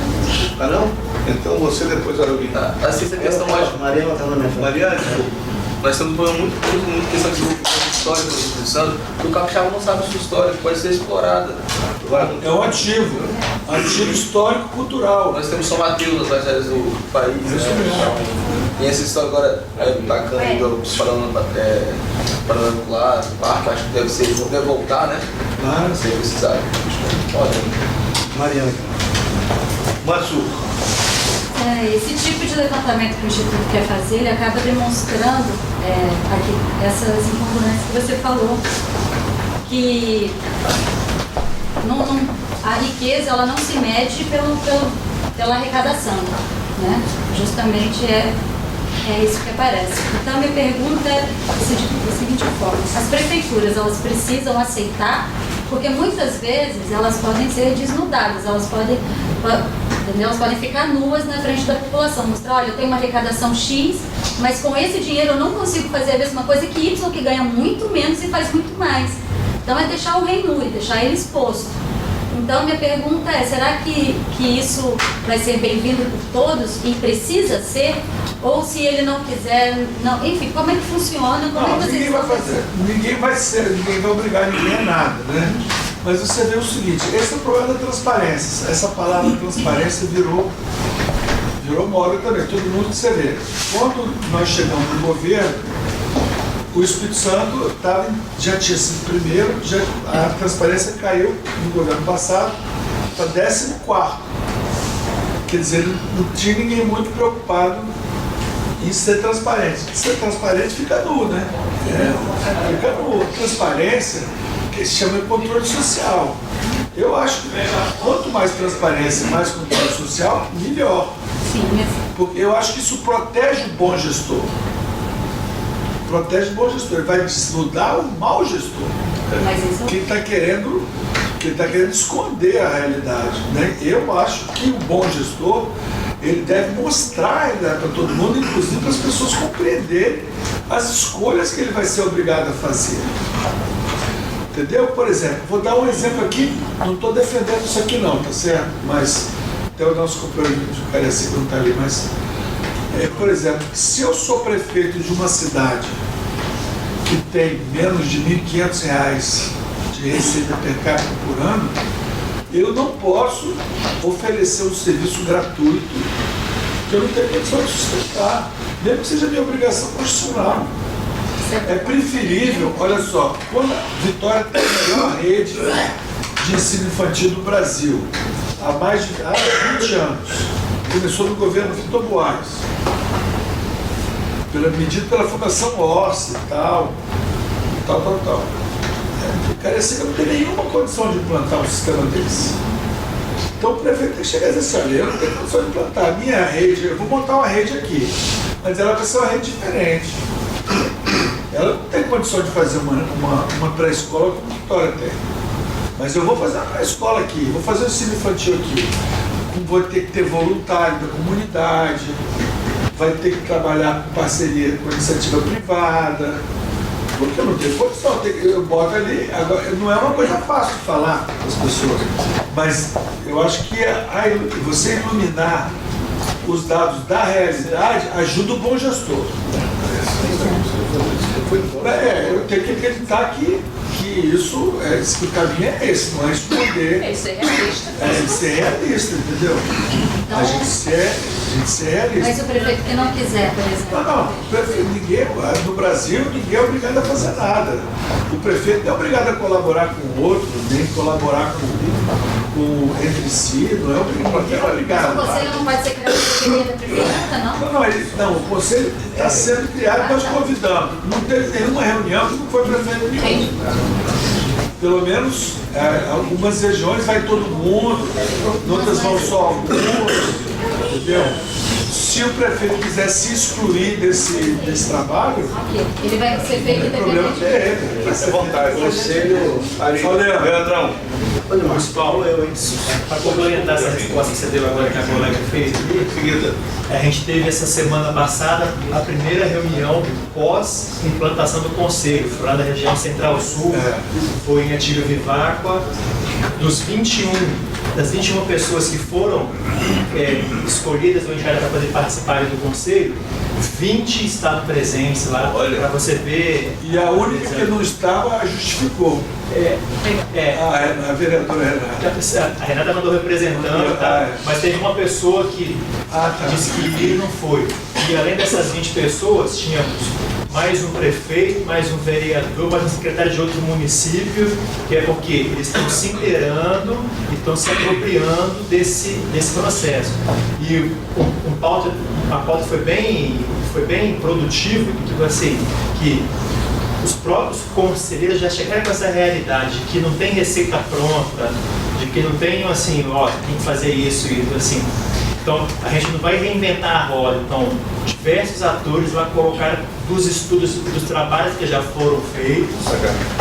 Ah, não? Então você depois vai ouvir.
assim, essa questão mais.
Mariana tá na minha frente.
Mariana, desculpa.
Nós estamos falando muito questão de história do Espírito Santo, que o capixaba não sabe sua história, que pode ser explorada.
É um ativo histórico-cultural.
Nós temos São Mateus, as mais áreas do país, né? E essa história agora bacana do Paranacular, do parque, acho que deve voltar, né?
Claro.
Sem precisar. Ótimo.
Mariana.
Massu.
Esse tipo de levantamento que o Instituto quer fazer, ele acaba demonstrando aqui, essas incongruências que você falou, que a riqueza ela não se mede pela arrecadação, né? Justamente é isso que aparece. Então, minha pergunta é da seguinte forma: as prefeituras elas precisam aceitar, porque muitas vezes elas podem ser desnudadas, elas podem ficar nuas na frente da população, mostrar, olha, eu tenho uma arrecadação X, mas com esse dinheiro eu não consigo fazer a mesma coisa que Y, que ganha muito menos e faz muito mais. Então é deixar o rei nu e deixar ele exposto. Então minha pergunta é, será que isso vai ser bem-vindo por todos e precisa ser? Ou se ele não quiser, não, enfim, como é que funciona? Como é que vocês
ninguém vai fazer, ninguém vai obrigar ninguém a nada, né? Mas você vê o seguinte, esse é o problema da transparência. Essa palavra transparência virou moda também, todo mundo você vê. Quando nós chegamos no governo, o Espírito Santo já tinha sido primeiro, a transparência caiu no governo passado para 14º. Quer dizer, não tinha ninguém muito preocupado em ser transparente. Ser transparente fica nu, né? Fica nu. Transparência, que se chama de controle social. Eu acho que quanto mais transparência, mais controle social, melhor.
Sim, mas...
Porque eu acho que isso protege o bom gestor. Protege o bom gestor. Ele vai desnudar o mau gestor.
Mas isso...
Que está querendo esconder a realidade, né? Eu acho que o bom gestor ele deve mostrar a realidade para todo mundo, inclusive para as pessoas compreenderem as escolhas que ele vai ser obrigado a fazer. Entendeu? Por exemplo, vou dar um exemplo aqui, não estou defendendo isso aqui não, tá certo? Mas até o nosso companheiro de Cariacica não está ali, mas por exemplo, se eu sou prefeito de uma cidade que tem menos de R$ 1.500 de receita per capita por ano, eu não posso oferecer um serviço gratuito que eu não tenho condição de sustentar, mesmo que seja minha obrigação constitucional. É preferível, olha só, quando a Vitória tem a melhor rede de ensino infantil do Brasil, há mais de 20 anos, começou no governo Vitor Boas, medido pela Fundação Orsi e tal. O Cariacica não tem nenhuma condição de implantar um sistema desse. Então o prefeito tem que chegar e dizer assim, olha, eu não tenho condição de implantar a minha rede, eu vou montar uma rede aqui, mas ela vai ser uma rede diferente. Ela não tem condição de fazer uma pré-escola como a Vitória tem. Mas eu vou fazer uma pré-escola aqui, vou fazer um ensino infantil aqui. Vou ter que ter voluntário da comunidade, vai ter que trabalhar com parceria com a iniciativa privada, porque eu não tenho condição, eu boto ali, agora, não é uma coisa fácil de falar para as pessoas, mas eu acho que você iluminar os dados da realidade ajuda o bom gestor. Eu tenho que acreditar que isso, que o caminho é esse, não é esconder.
É ser realista.
É ser realista, entendeu? A gente ser a gente ser realista.
Mas o prefeito que não quiser, por exemplo.
Não, ninguém, no Brasil ninguém é obrigado a fazer nada. O prefeito não é obrigado a colaborar com o outro, nem colaborar entre si, não é obrigado.
Mas o conselho não pode ser criado pela prefeitura, não?
Não, o conselho está sendo criado, nós convidamos. Não teve nenhuma reunião que não foi prefeito nenhum. Pelo menos algumas regiões vai todo mundo, outras vão só alguns, entendeu? Se o prefeito quiser se excluir desse trabalho,
ele vai ser feito independente.
Dele.
Vai ser vontade.
Conselho.
Olha, Leandrão.
Olha, mas Paulo, para complementar essa resposta que você deu agora que a colega fez ali, a gente teve essa semana passada a primeira reunião pós-implantação do Conselho, foi lá da região Central-Sul, foi em Antiga Viváqua. Das 21 pessoas que foram escolhidas ou indicadas para poder participar do Conselho, 20 estavam presentes lá, para você ver.
E a única que não estava justificou. A vereadora Renata.
A Renata mandou representando, mas teve uma pessoa que disse que iria e não foi. E além dessas 20 pessoas, tínhamos mais um prefeito, mais um vereador, mais um secretário de outro município, que é porque eles estão se inteirando e estão se apropriando desse processo. E a pauta foi bem produtiva, tipo assim, que os próprios conselheiros já chegaram com essa realidade de que não tem receita pronta, de que não tem assim, tem que fazer isso e assim. Então, a gente não vai reinventar a roda. Então, diversos atores vão colocar dos estudos, dos trabalhos que já foram feitos.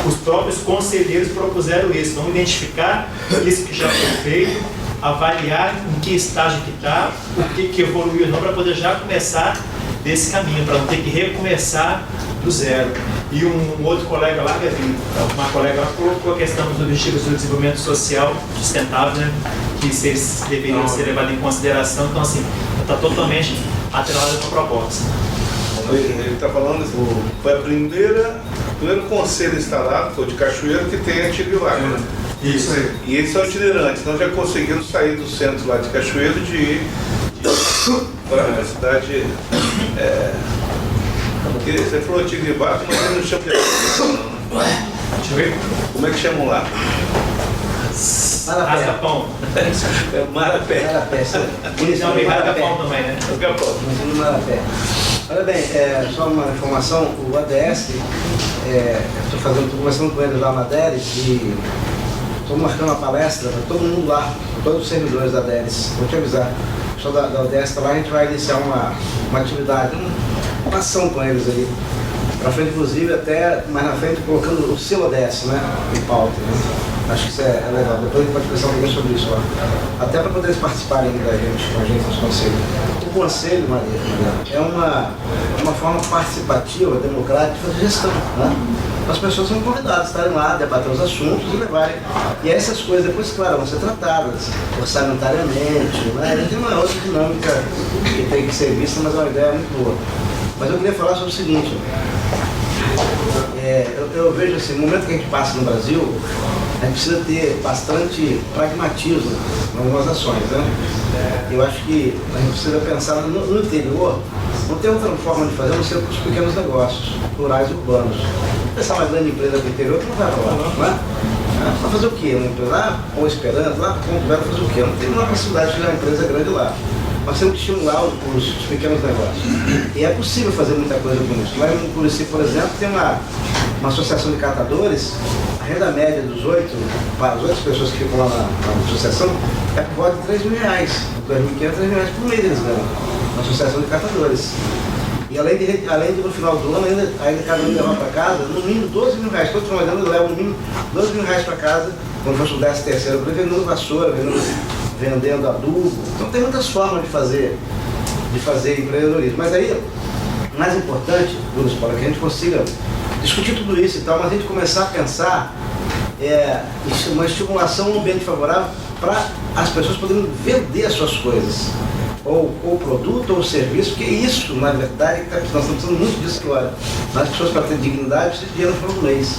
Os próprios conselheiros propuseram isso. Vamos identificar isso que já foi feito, avaliar em que estágio que está, o que evoluiu ou não, para poder já começar desse caminho, para não ter que recomeçar do zero. E um outro colega lá, uma colega lá colocou a questão dos objetivos do desenvolvimento social sustentável, né, que eles deveriam ser levados em consideração. Então, assim, está totalmente atrelado com a proposta.
Ele está falando, foi o primeiro conselho instalado, foi de Cachoeiro, que tem a Tibivaca.
Isso aí.
E eles são itinerantes, então já conseguiram sair do centro lá de Cachoeiro de ir para a cidade. Porque você falou Tibivaca, mas ele não chama de não. Deixa eu ver. Como é que chamam lá?
Rasgapão.
Marapé.
Eles chamam de rasgapão também, né?
Marapé. Olha bem, só uma informação, o ADS, estou conversando com eles lá na DERES e estou marcando uma palestra para todo mundo lá, todos os servidores da DERES. Vou te avisar, o pessoal da ADS está lá, a gente vai iniciar uma atividade, uma ação com eles ali. Para frente, inclusive, até mais na frente, colocando o seu ADS, né, em pauta, né? Acho que isso é legal. Depois a gente pode pensar um pouquinho sobre isso lá. Até para poder eles participarem da gente, com a gente nos conselhos. O conselho, Maria, é uma forma participativa, democrática de fazer gestão, né? As pessoas são convidadas a estarem lá, debater os assuntos e levarem. E essas coisas depois, claro, vão ser tratadas orçamentariamente, né? Tem uma outra dinâmica que tem que ser vista, mas é uma ideia muito boa. Mas eu queria falar sobre o seguinte. Eu vejo assim, no momento que a gente passa no Brasil, a gente precisa ter bastante pragmatismo nas nossas ações, né? Eu acho que a gente precisa pensar no interior, não tem outra forma de fazer, a não ser com os pequenos negócios, rurais e urbanos. Pensar uma grande empresa do interior que não vai rolar, não é? Vai fazer o quê? Uma empresa lá, ou esperando, lá, vai fazer o quê? Não tem uma possibilidade de ter uma empresa grande lá. Nós temos que estimular os pequenos negócios. E é possível fazer muita coisa com isso. Lá em Murici, por exemplo, tem uma associação de catadores. A renda média para as 8 pessoas que ficam lá na associação é por volta de R$3.000. R$2.500, R$3.000 por mês eles ganham. Uma associação de catadores. E além de no final do ano, ainda cada um levar para casa, no mínimo R$12.000. Todos trabalhando levam no mínimo R$12.000 para casa, quando fosse o 13º, vendendo vassoura, vendendo adubo. Então tem muitas formas de fazer empreendedorismo. Mas aí, o mais importante, Bruno Paulo, é que a gente consiga discutir tudo isso e tal, mas a gente começar a pensar uma estimulação, um ambiente favorável para as pessoas poderem vender as suas coisas. Ou produto ou serviço, porque isso, na verdade, nós estamos precisando muito disso agora. As pessoas, para ter dignidade, precisam de dinheiro no final do mês.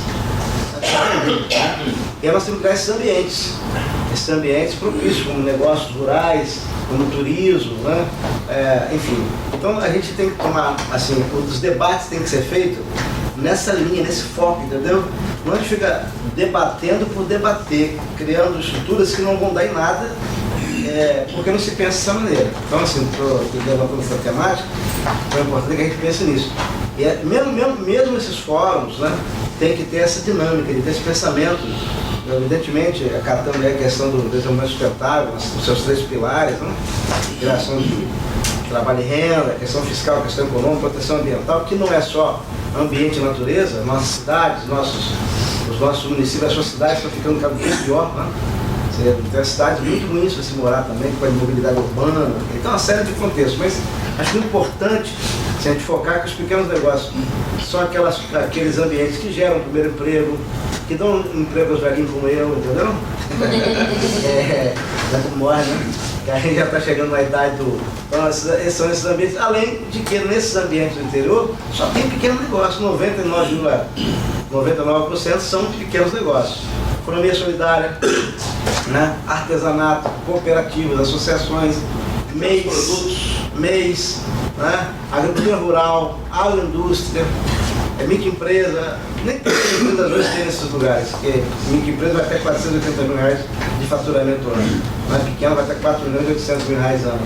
E aí nós temos que criar esses ambientes propícios, como negócios rurais,
como o turismo, né? Enfim. Então a gente tem que tomar, assim, os debates têm que ser feitos nessa linha, nesse foco, entendeu? Não a gente fica debatendo por debater, criando estruturas que não vão dar em nada, porque não se pensa dessa maneira. Então, assim, estou levantando essa temática, é importante que a gente pense nisso. E mesmo esses fóruns, né, tem que ter essa dinâmica, de ter esse pensamento, evidentemente, acatando a questão do desenvolvimento sustentável, os seus 3 pilares, né, criação de trabalho e renda, questão fiscal, questão econômica, proteção ambiental, que não é só ambiente e natureza, nossas cidades, os nossos municípios, as suas cidades estão ficando cada vez pior, né? Tem cidades muito ruins para se morar também, com a mobilidade urbana, então uma série de contextos, mas acho que o importante, se a gente focar que os pequenos negócios são aqueles ambientes que geram o primeiro emprego, que dão emprego aos velhinhos como eu, entendeu? Não morre, né? Que a gente já está chegando na idade do... Então, esses são esses ambientes, além de que nesses ambientes do interior só tem pequeno negócio, 99,99% são pequenos negócios. Economia solidária, né? Artesanato, cooperativas, associações, MEIs, né? Agricultura rural, agroindústria, microempresa, nem todas as empresas às vezes tem nesses lugares, porque microempresa vai até 480 mil reais de faturamento ano, a pequena vai até 4 milhões e 800 mil reais ano.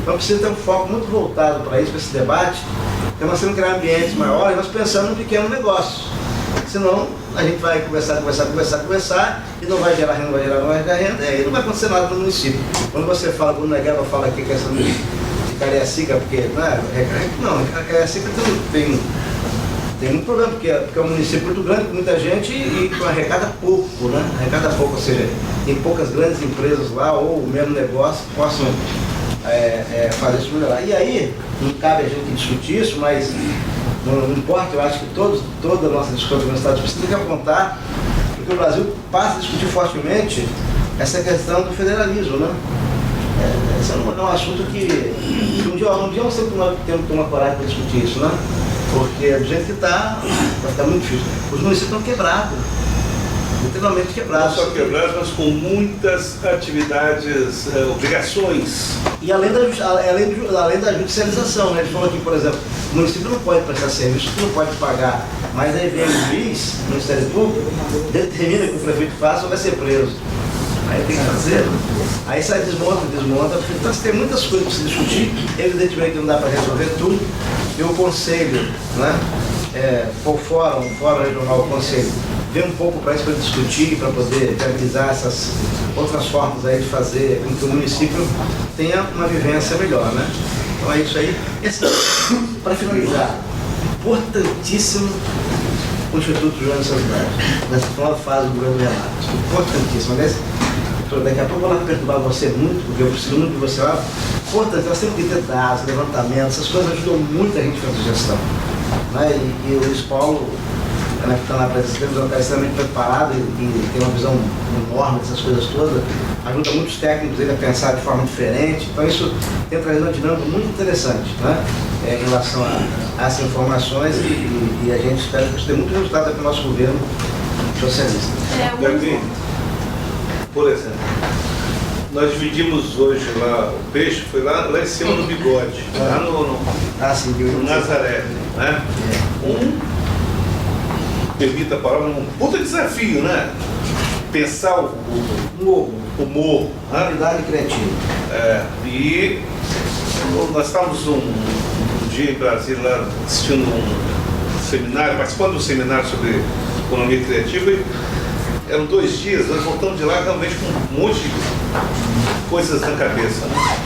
Então precisa ter um foco muito voltado para isso, para esse debate, porque nós temos que criar ambientes maiores, nós pensando no pequeno negócio. Senão a gente vai conversar e não vai gerar renda, e aí não vai acontecer nada no município. Quando você fala, quando a Guerra fala aqui que essa de Cariacica, porque não, a Cariacica tem um problema, porque é um município muito grande, com muita gente e arrecada pouco, né? Arrecada pouco, ou seja, tem poucas grandes empresas lá ou o mesmo negócio que possam fazer isso melhorar. E aí, não cabe a gente discutir isso, mas não importa, eu acho que toda a nossa discussão no Estado precisa ter que apontar, porque o Brasil passa a discutir fortemente essa questão do federalismo, né? Esse é um assunto que um dia nós temos que tomar coragem para discutir isso, né? Porque do jeito que está, vai ficar muito difícil. Os municípios estão quebrados, literalmente quebrados.
Não só quebrados, mas com muitas atividades, obrigações.
E além da judicialização, né? Ele falou aqui, por exemplo, o município não pode prestar serviço, não pode pagar, mas aí vem o juiz, o Ministério Público, determina que o prefeito faça ou vai ser preso. Aí tem que fazer, aí sai, desmonta, então tem muitas coisas para se discutir, evidentemente que não dá para resolver tudo, e o conselho, né, o fórum regional, o conselho, vem um pouco para isso, para discutir, para poder viabilizar essas outras formas aí de fazer com que o município tenha uma vivência melhor, né? Então é isso aí. Para finalizar, importantíssimo o Instituto Joana Santos, nessa nova fase do governo Renato, importantíssimo, aliás, daqui a pouco eu vou lá perturbar você muito, porque eu preciso muito de você lá. Portanto, nós temos que ter dados, levantamentos, essas coisas ajudam muito a gente a fazer gestão. Né? E o Luiz Paulo, que está na presidência, é um cara extremamente preparado e tem uma visão enorme dessas coisas todas, ajuda muitos técnicos ele a pensar de forma diferente. Então isso tem trazido uma dinâmica muito interessante, né? Em relação a essas informações e a gente espera que isso dê muito resultado aqui no nosso governo socialista.
Por exemplo, nós dividimos hoje lá o peixe, foi lá em cima no Bigode, lá no Nazaré, né? Permita a palavra, um puta desafio, né? Pensar o morro.
Habilidade criativa.
E nós estávamos um dia em Brasília lá assistindo um seminário, participando de um seminário sobre economia criativa. Eram 2 dias, nós voltamos de lá realmente com um monte de coisas na cabeça, né?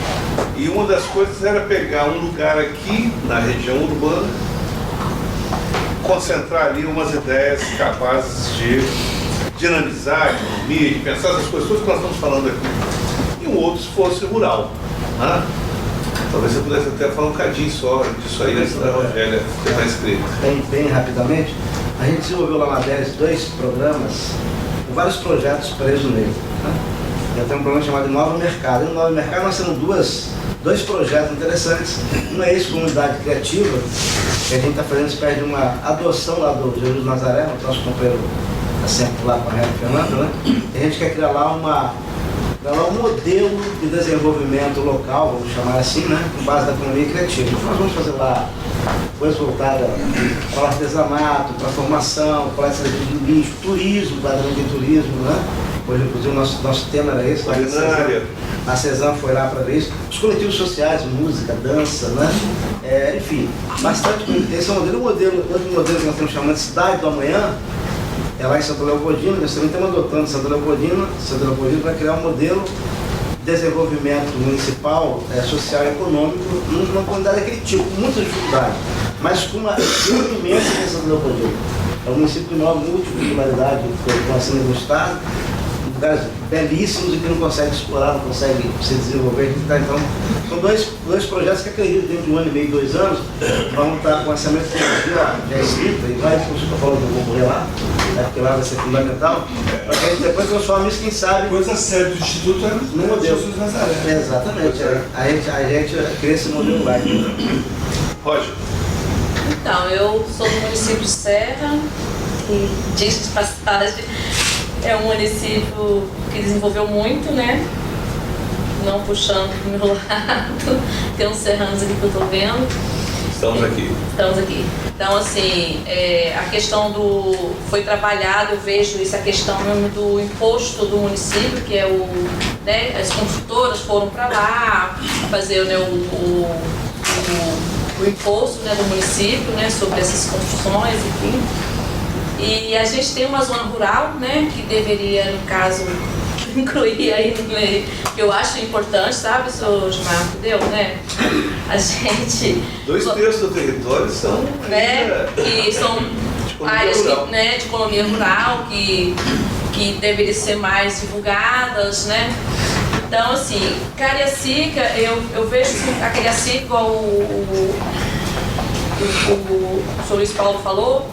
E uma das coisas era pegar um lugar aqui, na região urbana, concentrar ali umas ideias capazes de dinamizar a economia, de pensar essas coisas todas que nós estamos falando aqui. E um outro se fosse rural, né? Talvez você pudesse até falar um bocadinho só disso aí, antes da Rogéria ter escrito.
Bem rapidamente, a gente desenvolveu lá na DES 2 programas, com vários projetos presos nele. Né? Já tem um programa chamado Novo Mercado. E no Novo Mercado nós temos dois projetos interessantes. Um é esse, Comunidade Criativa, que a gente está fazendo espécie de uma adoção lá do Jesus Nazaré, o nosso companheiro está sempre lá com a Renato Fernando, né? E a gente quer criar lá Ela é um modelo de desenvolvimento local, vamos chamar assim, né? Com base na economia criativa. Então nós vamos fazer lá coisas voltadas para o artesanato, para a formação, para a cidade de lixo, turismo, basicamente em turismo, né? Hoje, inclusive, o nosso tema era esse. A Cezanne foi lá para ver isso. Os coletivos sociais, música, dança, né? Enfim, bastante. Esse é um modelo. Outro modelo que nós estamos chamando de Cidade do Amanhã, é lá em Santa Leopoldina. Nós também estamos adotando Santa Leopoldina para criar um modelo de desenvolvimento municipal, social e econômico numa comunidade daquele tipo, com muita dificuldade, mas com uma imensa em Santa Leopoldina. É um município de maior multiculturalidade que nós temos no estado, lugares belíssimos e que não consegue explorar, não consegue se desenvolver. Então, são dois projetos que acredito dentro de 1 ano e meio, 2 anos, vamos estar com o orçamento já escrito, e vai, como você está falando, eu vou correr lá, porque lá vai ser fundamental, para que a gente depois transforme isso, quem sabe.
Coisa séria do Instituto é no modelo Jesus Nazaré.
Exatamente, a gente cria esse modelo lá.
Roger.
Então, eu sou do município de Serra, que, diz de passagem, é um município que desenvolveu muito, né? Não puxando para o meu lado, tem uns serranos aqui que eu estou vendo.
Estamos aqui.
Então, assim, a questão foi trabalhado, eu vejo isso, a questão do imposto do município, que é né, as construtoras foram para lá fazer, né, o imposto, né, do município, né, sobre essas construções, enfim. E a gente tem uma zona rural, né, que deveria, no caso, incluir aí no meio, que eu acho importante, sabe, senhor Gilmar, entendeu, né? A gente...
2/3 do território são...
Né, que são áreas né, de economia rural, que deveriam ser mais divulgadas, né? Então, assim, Cariacica, eu vejo a Cariacica, igual o senhor Luiz Paulo falou,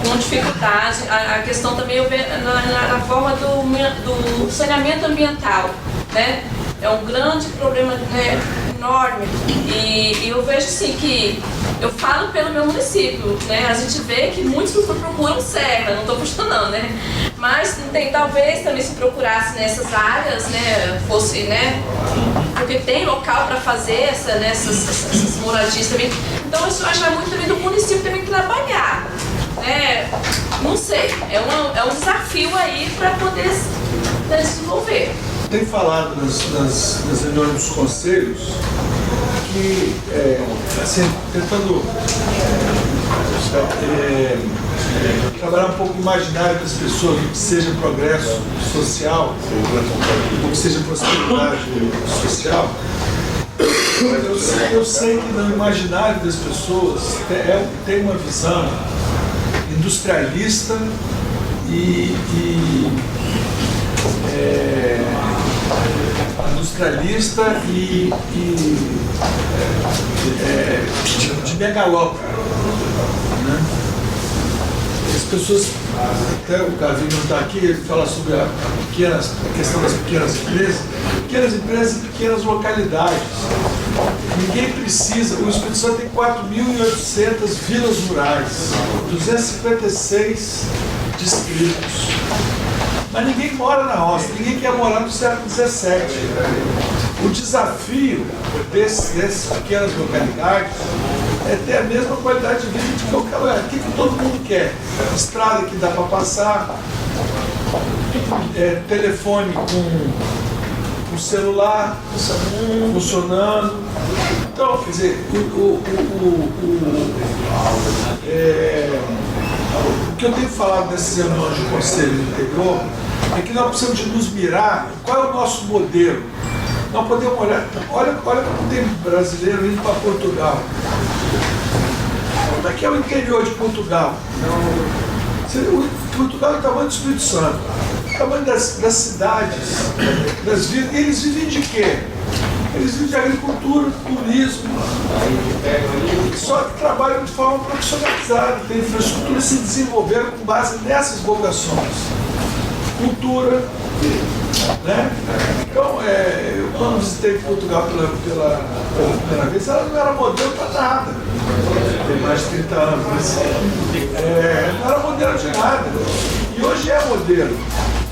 com dificuldade. A questão também eu vejo na forma do saneamento ambiental, né? É um grande problema, né, enorme. E eu vejo assim que, eu falo pelo meu município, né? A gente vê que muitos procuram serra, não estou puxando não, né? Mas talvez também se procurasse nessas áreas, né? Fosse, né? Porque tem local para fazer essas moradias também. Então isso eu acho que é muito também do município também trabalhar. Não sei, é um desafio aí para poder desenvolver.
Tem falado nas reuniões dos conselhos que, assim, tentando trabalhar um pouco o imaginário das pessoas, do que seja progresso social, do que seja prosperidade social. Eu sei que no imaginário das pessoas tem uma visão industrialista de megalópole, né? As pessoas, até o Gavinho não está aqui, ele fala sobre a questão das pequenas empresas e pequenas localidades. Ninguém precisa, o Espírito Santo tem 4.800 vilas rurais, 256 distritos. Mas ninguém mora na roça, ninguém quer morar no século XVII. O desafio dessas pequenas localidades é ter a mesma qualidade de vida de qualquer lugar. O que todo mundo quer? Estrada que dá para passar, telefone com celular funcionando. Então, quer dizer, o que eu tenho falado nessas reuniões de conselho do interior é que nós precisamos de nos mirar qual é o nosso modelo. Nós podemos olhar, olha como tem brasileiro indo para Portugal. Daqui é o interior de Portugal. Portugal é o tamanho do Espírito Santo, o tamanho das cidades, das vilas. Eles vivem de quê? Eles vivem de agricultura, turismo, só que trabalham de forma profissionalizada, tem infraestrutura, se desenvolveram com base nessas vocações. Cultura, né? Então, eu quando visitei Portugal pela primeira vez, ela não era modelo para nada. Tem mais de 30 anos. Não era modelo de nada. E hoje é modelo.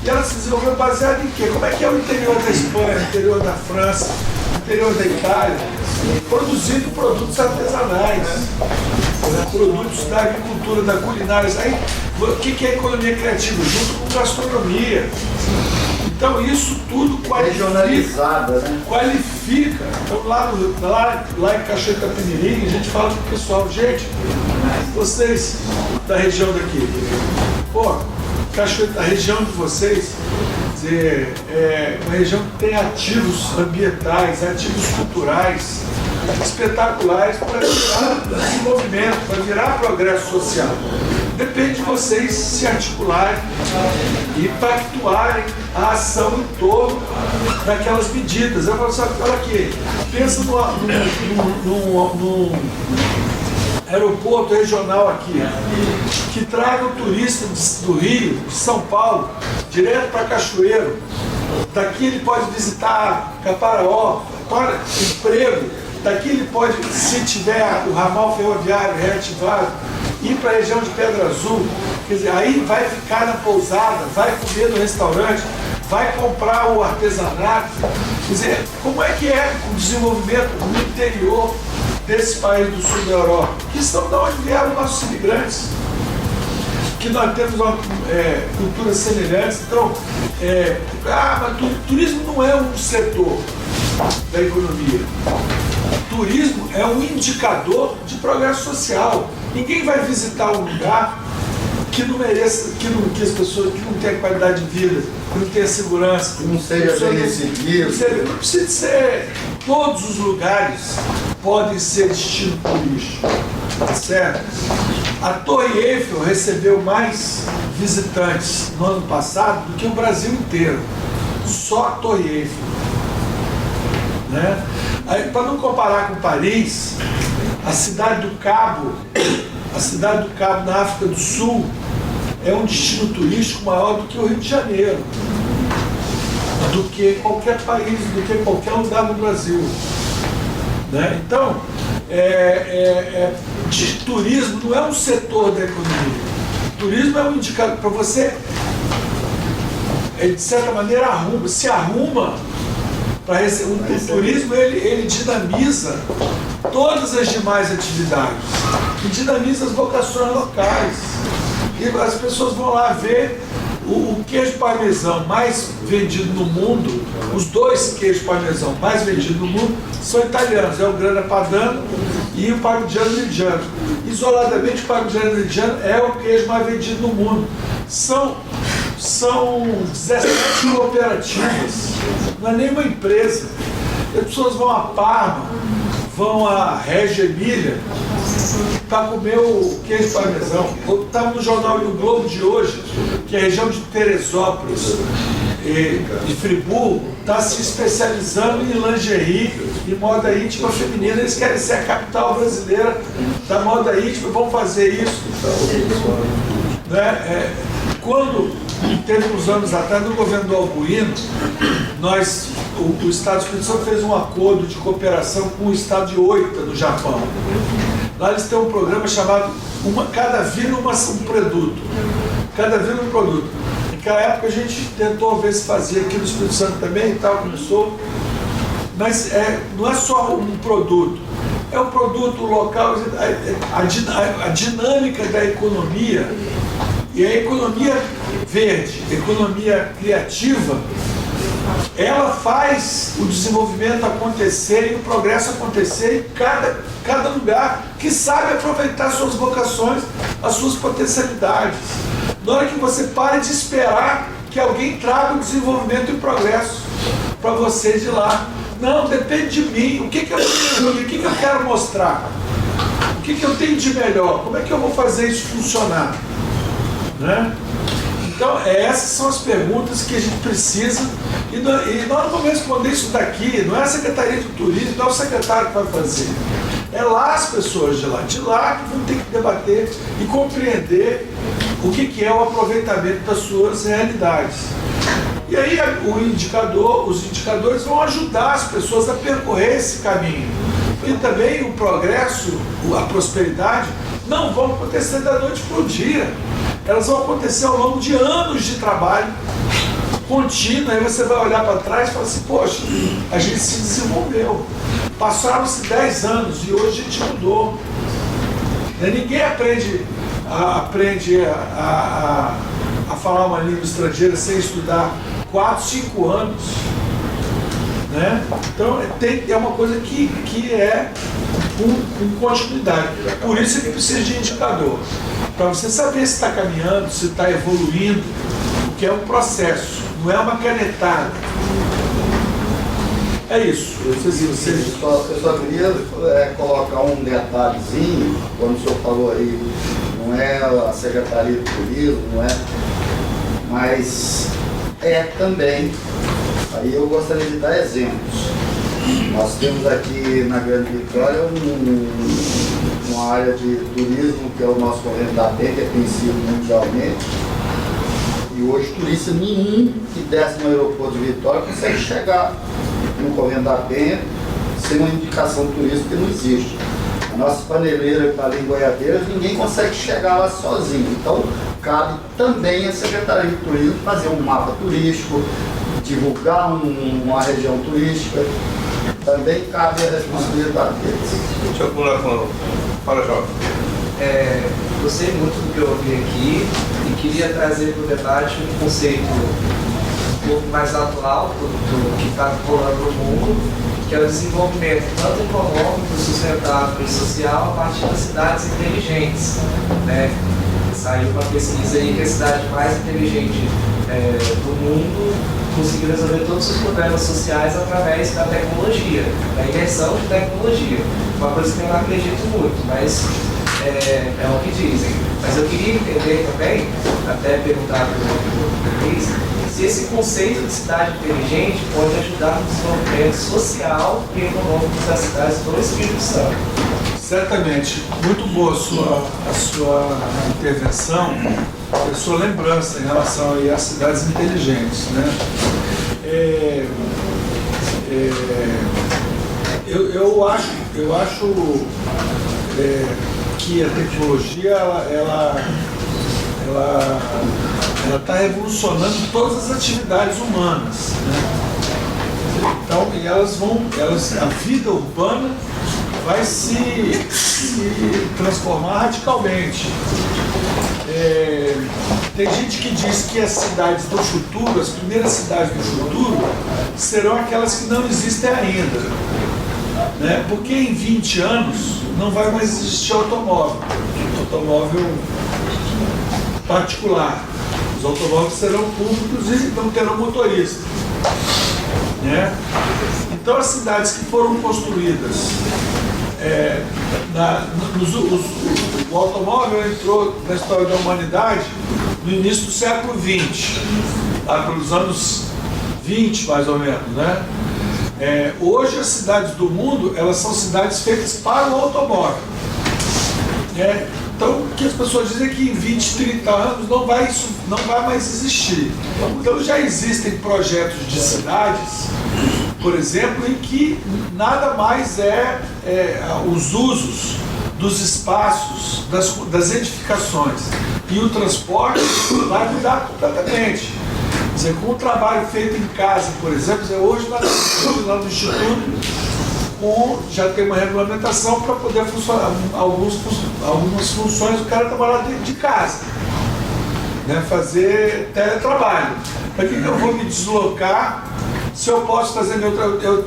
E ela se desenvolveu baseada em quê? Como é que é o interior da Espanha, o interior da França, o interior da Itália, produzindo produtos artesanais, produtos da agricultura, da culinária. Aí, o que é economia criativa? Junto com gastronomia. Então isso tudo
regionalizada, né?
Qualifica. Então lá em Cachoeira da Pinheirinha, a gente fala pro pessoal, gente, vocês da região daqui, pô, Cachoeira, a região de vocês, quer dizer, é uma região que tem ativos ambientais, ativos culturais espetaculares para virar desenvolvimento, para virar progresso social. Depende de vocês se articularem e pactuarem a ação em torno daquelas medidas. Eu falo, sabe, olha aqui, pensa num aeroporto regional aqui, que traga o turista do Rio, de São Paulo, direto para Cachoeiro. Daqui ele pode visitar Caparaó, para emprego. Daqui ele pode, se tiver o ramal ferroviário reativado, ir para a região de Pedra Azul. Quer dizer, aí vai ficar na pousada, vai comer no restaurante, vai comprar o artesanato. Quer dizer, como é que é o desenvolvimento no interior desse país do sul da Europa? Que são de onde vieram nossos imigrantes. Que nós temos uma cultura semelhante. Então, mas turismo não é um setor da economia. Turismo é um indicador de progresso social. Ninguém vai visitar um lugar que não mereça, que as pessoas que não tenham qualidade de vida, que não tenha segurança,
que não seja bem recebido.
Não precisa ser. Todos os lugares podem ser destino turístico, certo? A Torre Eiffel recebeu mais visitantes no ano passado do que o Brasil inteiro. Só a Torre Eiffel. Né? Para não comparar com Paris, a cidade do Cabo na África do Sul é um destino turístico maior do que o Rio de Janeiro, do que qualquer país, do que qualquer lugar no Brasil. Né? Então, turismo não é um setor da economia. Turismo é um indicador para você, de certa maneira, se arruma. O turismo ele dinamiza todas as demais atividades e dinamiza as vocações locais. E as pessoas vão lá ver o queijo parmesão mais vendido no mundo. Os dois queijos parmesão mais vendidos no mundo são italianos, é o Grana Padano e o Parmigiano Reggiano. Isoladamente, o Parmigiano Reggiano é o queijo mais vendido no mundo. São 17 cooperativas, não é nenhuma empresa. As pessoas vão a Parma, vão a Reggio Emília para comer o queijo parmesão. Estava no jornal do Globo de hoje que a região de Teresópolis e Friburgo está se especializando em lingerie e moda íntima feminina. Eles querem ser a capital brasileira da moda íntima, vão fazer isso. Né? Quando teve uns anos atrás, no governo do Albuino, o Estado do Espírito Santo fez um acordo de cooperação com o Estado de Oita, no Japão. Lá eles têm um programa chamado Cada Vila um Produto. Cada Vila um Produto. Naquela época a gente tentou ver se fazia aqui no Espírito Santo também e tal, começou. Mas não é só um produto, é um produto local, a dinâmica da economia. E a economia verde, a economia criativa, ela faz o desenvolvimento acontecer e o progresso acontecer em cada lugar que sabe aproveitar suas vocações, as suas potencialidades. Na hora que você para de esperar que alguém traga o desenvolvimento e o progresso para você de lá. Não, depende de mim. O que eu tenho, o que eu quero mostrar? O que eu tenho de melhor? Como é que eu vou fazer isso funcionar? Né? Então, essas são as perguntas que a gente precisa, e nós não vamos responder isso daqui, não é a Secretaria de Turismo, não é o secretário que vai fazer. É lá as pessoas de lá que vão ter que debater e compreender o que é o aproveitamento das suas realidades. E aí os indicadores vão ajudar as pessoas a percorrer esse caminho. E também o progresso, a prosperidade, não vão acontecer da noite para o dia. Elas vão acontecer ao longo de anos de trabalho, contínua, aí você vai olhar para trás e falar assim, poxa, a gente se desenvolveu. Passaram-se 10 anos e hoje a gente mudou. Ninguém aprende a falar uma língua estrangeira sem estudar 4, 5 anos. Né? Então é uma coisa que é com continuidade. Por isso é que precisa de indicador. Para você saber se está caminhando, se está evoluindo, porque é um processo, não é uma canetada. É isso.
Eu só queria colocar um detalhezinho, quando o senhor falou aí, não é a Secretaria de Turismo, não é, mas é também. Aí eu gostaria de dar exemplos. Nós temos aqui na Grande Vitória uma área de turismo que é o nosso Correndo da Penha, que é conhecido mundialmente. E hoje turista nenhum que desce no aeroporto de Vitória consegue chegar no Correndo da Penha sem uma indicação turística, que não existe. A nossa paneleira que está ali em Goiabeiras, ninguém consegue chegar lá sozinho. Então cabe também a Secretaria de Turismo fazer um mapa turístico, divulgar uma região turística, também cabe a responsabilidade deles.
Deixa eu pular com... Fala, Jorge.
Gostei muito do que eu ouvi aqui e queria trazer para o debate um conceito um pouco mais atual do que está rolando no mundo, que é o desenvolvimento tanto econômico, sustentável e social a partir das cidades inteligentes. Né? Saiu uma pesquisa aí que a cidade mais inteligente do mundo conseguiu resolver todos os problemas sociais através da tecnologia, da imersão de tecnologia. Uma coisa que eu não acredito muito, mas é o que dizem. Mas eu queria entender também, até perguntar para o Cris, se esse conceito de cidade inteligente pode ajudar no desenvolvimento social e econômico das cidades do Espírito Santo.
Certamente, muito boa a sua intervenção, a sua lembrança em relação aí às cidades inteligentes, né? Eu acho que a tecnologia ela está revolucionando todas as atividades humanas, né? Então, a vida urbana vai se transformar radicalmente. Tem gente que diz que as cidades do futuro, as primeiras cidades do futuro, serão aquelas que não existem ainda. Né? Porque em 20 anos não vai mais existir automóvel particular. Os automóveis serão públicos e não terão motorista. Né? Então as cidades que foram construídas, o automóvel entrou na história da humanidade no início do século XX, lá pelos anos 20 mais ou menos, né? Hoje as cidades do mundo, elas são cidades feitas para o automóvel. Então o que as pessoas dizem é que em 20, 30 anos não vai mais existir. Então já existem projetos de cidades, por exemplo, em que nada mais os usos dos espaços, das edificações, e o transporte vai mudar completamente. Quer dizer, com o trabalho feito em casa, por exemplo, hoje lá no Instituto já tem uma regulamentação para poder funcionar algumas funções do cara trabalhar dentro de casa, né? Fazer teletrabalho. Para que eu vou me deslocar se eu posso fazer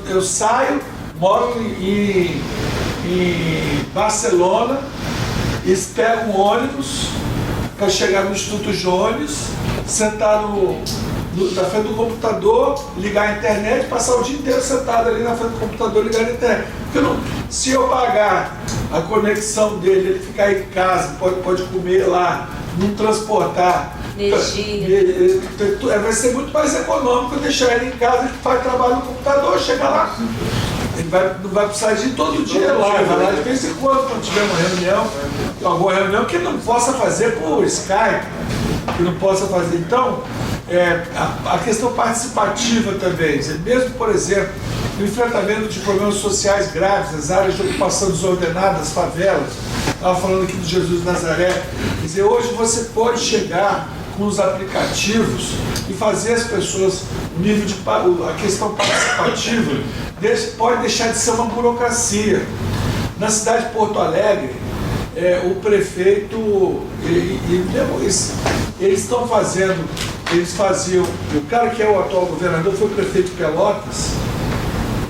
eu saio, moro em Barcelona, e pego um ônibus para chegar no Instituto Jones, sentar na frente do computador, ligar a internet, passar o dia inteiro sentado ali na frente do computador, ligar a internet. Porque se eu pagar a conexão dele, ele ficar em casa, pode comer lá, não transportar, vai ser muito mais econômico deixar ele em casa, ele faz trabalho no computador, chega lá. Ele não vai precisar de ir todo dia lá, vai lá de vez em quando tiver uma reunião, alguma reunião que ele não possa fazer por Skype, que não possa fazer. Então, a questão participativa também, mesmo, por exemplo, o enfrentamento de problemas sociais graves, as áreas de ocupação desordenada, as favelas, estava falando aqui do Jesus de Nazaré, quer dizer, hoje você pode chegar com os aplicativos e fazer as pessoas, a questão participativa pode deixar de ser uma burocracia. Na cidade de Porto Alegre, o prefeito, eles faziam, o cara que é o atual governador foi o prefeito de Pelotas,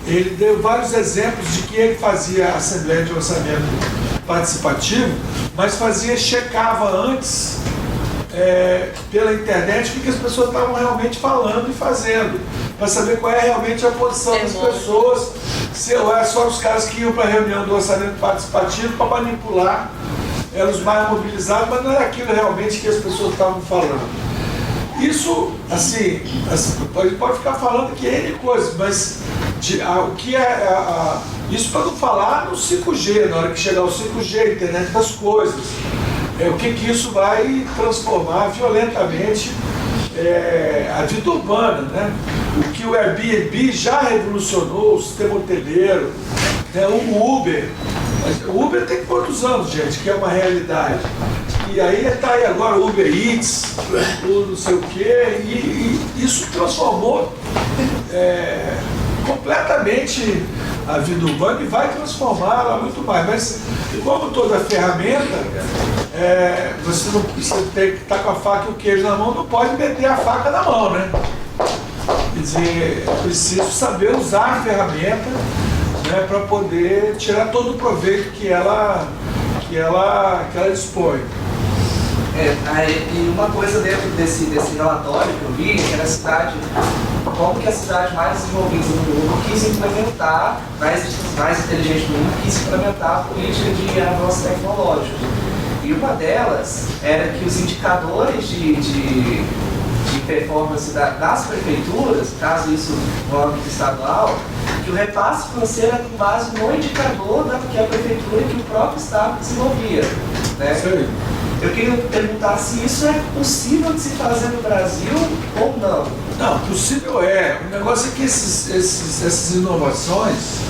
ele deu vários exemplos de que ele fazia a Assembleia de Orçamento participativo, mas checava antes pela internet o que as pessoas estavam realmente falando e fazendo, para saber qual é realmente a posição das pessoas, se é só os caras que iam para a reunião do orçamento participativo para manipular, eram os mais mobilizados, mas não era aquilo realmente que as pessoas estavam falando. Isso, assim pode ficar falando que é N coisas, mas o que isso para não falar no 5G, na hora que chegar o 5G, a internet das coisas, o que isso vai transformar violentamente a vida urbana, né? O que o Airbnb já revolucionou, o sistema hoteleiro, né? O Uber. O Uber tem quantos anos, gente, que é uma realidade? E aí está aí agora o Uber Eats, o não sei o quê, e isso transformou completamente a vida urbana e vai transformá-la muito mais. Mas, como toda ferramenta, você tem que estar com a faca e o queijo na mão, não pode meter a faca na mão, né? Quer dizer, é preciso saber usar a ferramenta, né, para poder tirar todo o proveito que ela dispõe.
E uma coisa dentro desse relatório que eu vi, que era a cidade, como que a cidade mais desenvolvida do mundo quis implementar, mais inteligente do mundo, quis implementar a política de avanço tecnológico. E uma delas era que os indicadores de performance das prefeituras, caso isso no âmbito estadual, que o repasse financeiro é com base no indicador que a prefeitura e que o próprio estado desenvolvia. Né? Eu queria perguntar se isso é possível de se fazer no Brasil ou não.
Não, possível é. O negócio é que essas inovações,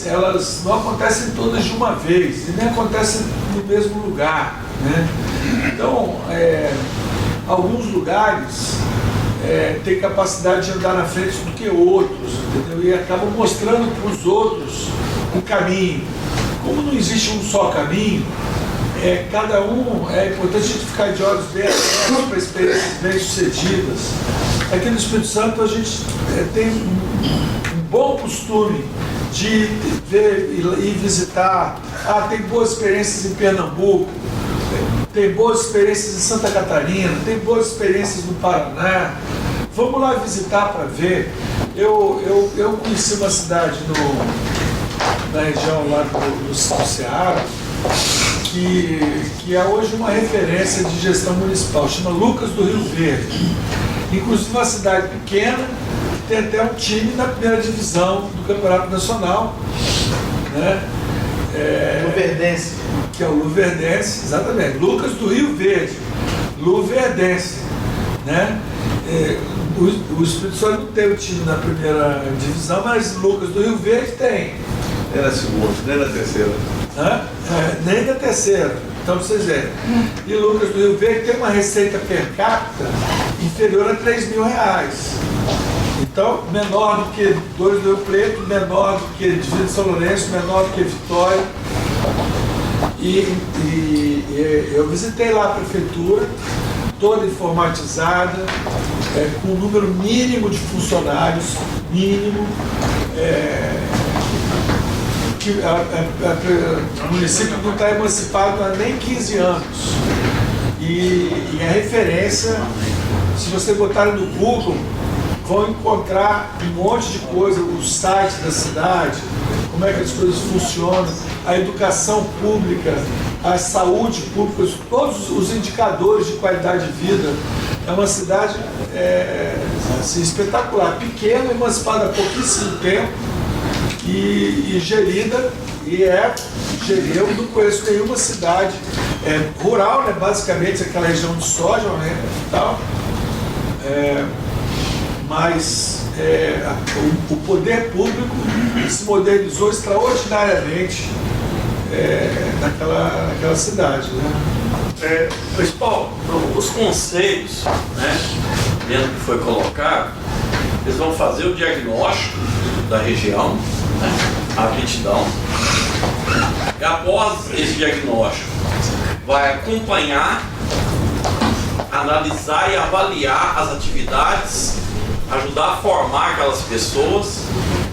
elas não acontecem todas de uma vez e nem acontecem no mesmo lugar, né? Então, alguns lugares têm capacidade de andar na frente do que outros, entendeu? E acabam mostrando para os outros um caminho. Como não existe um só caminho, cada um, é importante a gente ficar de olhos bem abertos para experiências bem-sucedidas. Aqui no Espírito Santo a gente tem um bom costume de ver e visitar. Tem boas experiências em Pernambuco, tem boas experiências em Santa Catarina, tem boas experiências no Paraná. Vamos lá visitar para ver. Eu conheci uma cidade na região lá do Ceará, que é hoje uma referência de gestão municipal, chama Lucas do Rio Verde. Inclusive uma cidade pequena, que tem até um time na primeira divisão do Campeonato Nacional, né?
Luverdense.
Que é o Luverdense, exatamente. Lucas do Rio Verde, Luverdense, né? O Espírito Santo não tem o time na primeira divisão, mas Lucas do Rio Verde tem.
Nem na segunda, nem na terceira.
Nem na terceira, então vocês verem. E Lucas do Rio Verde tem uma receita per capita inferior a R$3.000. Então, menor do que Dores do Rio Preto, menor do que Divina de São Lourenço, menor do que Vitória. E eu visitei lá a prefeitura, toda informatizada, com um número mínimo de funcionários, mínimo. O município não está emancipado há nem 15 anos. E a referência, se você botar no Google, vão encontrar um monte de coisa, os sites da cidade, como é que as coisas funcionam, a educação pública, a saúde pública, todos os indicadores de qualidade de vida. É uma cidade assim, espetacular, pequena, emancipada há pouquíssimo tempo, e gerida, eu não conheço nenhuma cidade rural, né, basicamente aquela região de soja, né, tal, mas o poder público se modernizou extraordinariamente naquela cidade, né.
Mas, Paulo,
os conselhos, né, dentro do que foi colocado, eles vão fazer o diagnóstico da região, né, a aptidão. E após esse diagnóstico, vai acompanhar, analisar e avaliar as atividades, ajudar a formar aquelas pessoas.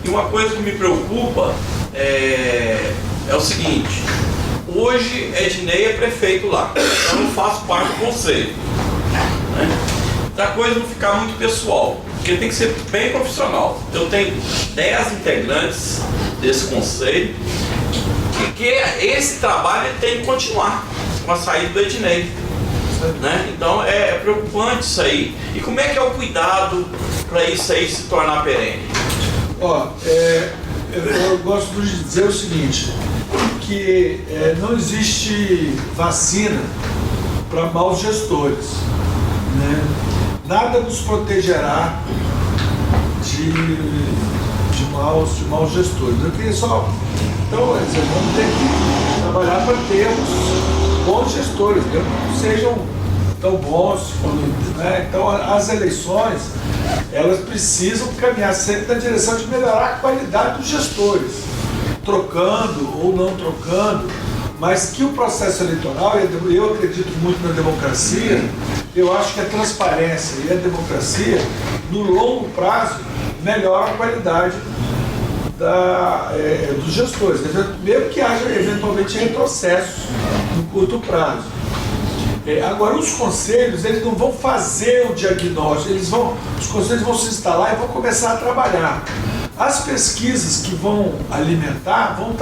E uma coisa que me preocupa é o seguinte: hoje Ednei é prefeito lá, então eu faço parte do conselho, né? Da coisa não ficar muito pessoal, porque tem que ser bem profissional. Eu tenho 10 integrantes desse conselho, que esse trabalho tem que continuar com a saída do Ednei, né? Então é preocupante isso aí. E como é que é o cuidado para isso aí se tornar perene?
Eu gosto de dizer o seguinte, que não existe vacina para maus gestores, né? Nada nos protegerá de maus gestores. Eu queria só... Então, vamos ter que trabalhar para termos bons gestores, que não sejam tão bons, né? Então as eleições, elas precisam caminhar sempre na direção de melhorar a qualidade dos gestores, trocando ou não trocando, mas que o processo eleitoral, eu acredito muito na democracia, eu acho que a transparência e a democracia, no longo prazo, melhora a qualidade dos gestores, mesmo que haja eventualmente retrocessos no curto prazo. Agora, os conselhos, eles não vão fazer o diagnóstico, os conselhos vão se instalar e vão começar a trabalhar. As pesquisas que vão alimentar vão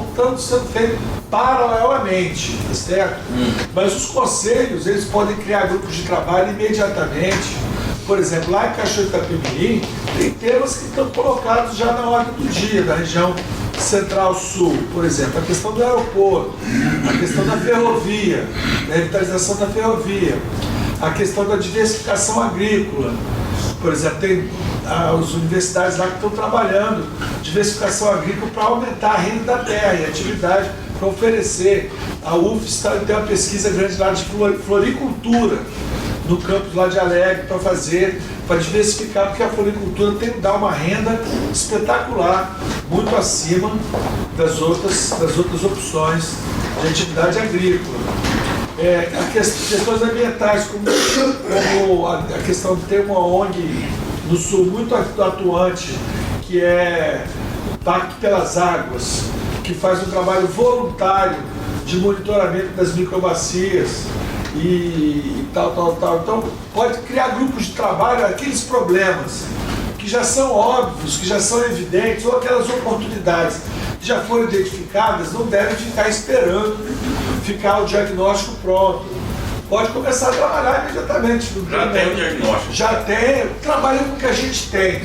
estando sendo feitas paralelamente, tá certo? Mas os conselhos, eles podem criar grupos de trabalho imediatamente. Por exemplo, lá em Cachoeiro de Itapemirim, tem temas que estão colocados já na ordem do dia, da região Central-Sul, por exemplo, a questão do aeroporto, a questão da ferrovia, da revitalização da ferrovia, a questão da diversificação agrícola. Por exemplo, tem as universidades lá que estão trabalhando diversificação agrícola para aumentar a renda da terra e a atividade para oferecer. A UFES tem uma pesquisa grande lá de floricultura, no campus lá de Alegre, para diversificar, porque a floricultura tem que dar uma renda espetacular, muito acima das outras opções de atividade agrícola. Questões ambientais, como a questão de ter uma ONG no Sul muito atuante, que é o Pacto pelas Águas, que faz um trabalho voluntário de monitoramento das microbacias, e tal. Então, pode criar grupos de trabalho, aqueles problemas que já são óbvios, que já são evidentes, ou aquelas oportunidades que já foram identificadas, não devem ficar esperando ficar o diagnóstico pronto. Pode começar a trabalhar imediatamente.
Já tem o diagnóstico.
Já tem, trabalha com o que a gente tem.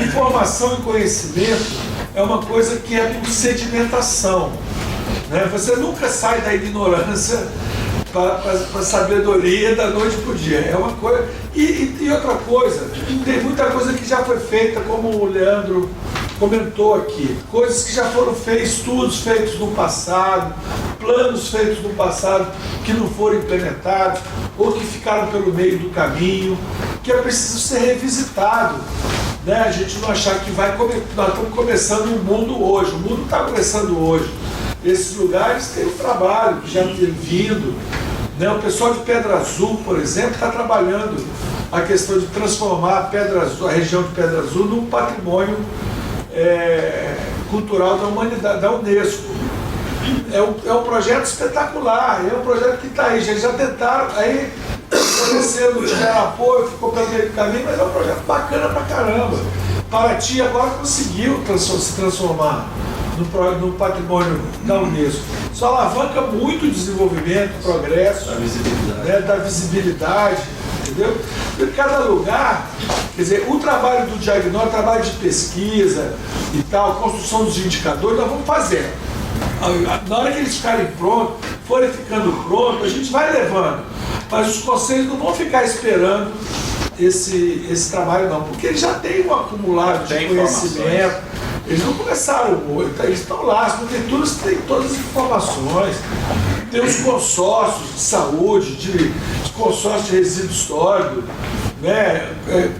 Informação e conhecimento é uma coisa que é por sedimentação, né? Você nunca sai da ignorância para a sabedoria da noite para o dia. É uma coisa. E outra coisa, tem muita coisa que já foi feita, como o Leandro comentou aqui, coisas que já foram feitas, estudos feitos no passado, planos feitos no passado que não foram implementados ou que ficaram pelo meio do caminho, que é preciso ser revisitado, né? A gente não achar que nós estamos começando o mundo hoje, o mundo está começando hoje. Esses lugares têm um trabalho que já tem vindo, né? O pessoal de Pedra Azul, por exemplo, está trabalhando a questão de transformar a região de Pedra Azul num patrimônio cultural da humanidade, da Unesco. É um projeto espetacular, é um projeto que está aí, já tentaram, aí ofereceram, tiveram apoio, ficou pelo meio do caminho, mas é um projeto bacana pra caramba. Paraty agora conseguiu se transformar no patrimônio da Unesco. Isso alavanca muito o desenvolvimento, o progresso, da visibilidade, entendeu? Em cada lugar, quer dizer, o trabalho do diagnóstico, o trabalho de pesquisa e tal, construção dos indicadores, nós vamos fazer. Na hora que eles ficarem prontos, forem ficando prontos, a gente vai levando. Mas os conselhos não vão ficar esperando esse trabalho não, porque eles já têm um acumulado de conhecimento. Eles não começaram hoje, eles estão lá, as prefeituras têm todas as informações. tem os consórcios de saúde, de consórcios de resíduo sólido, né?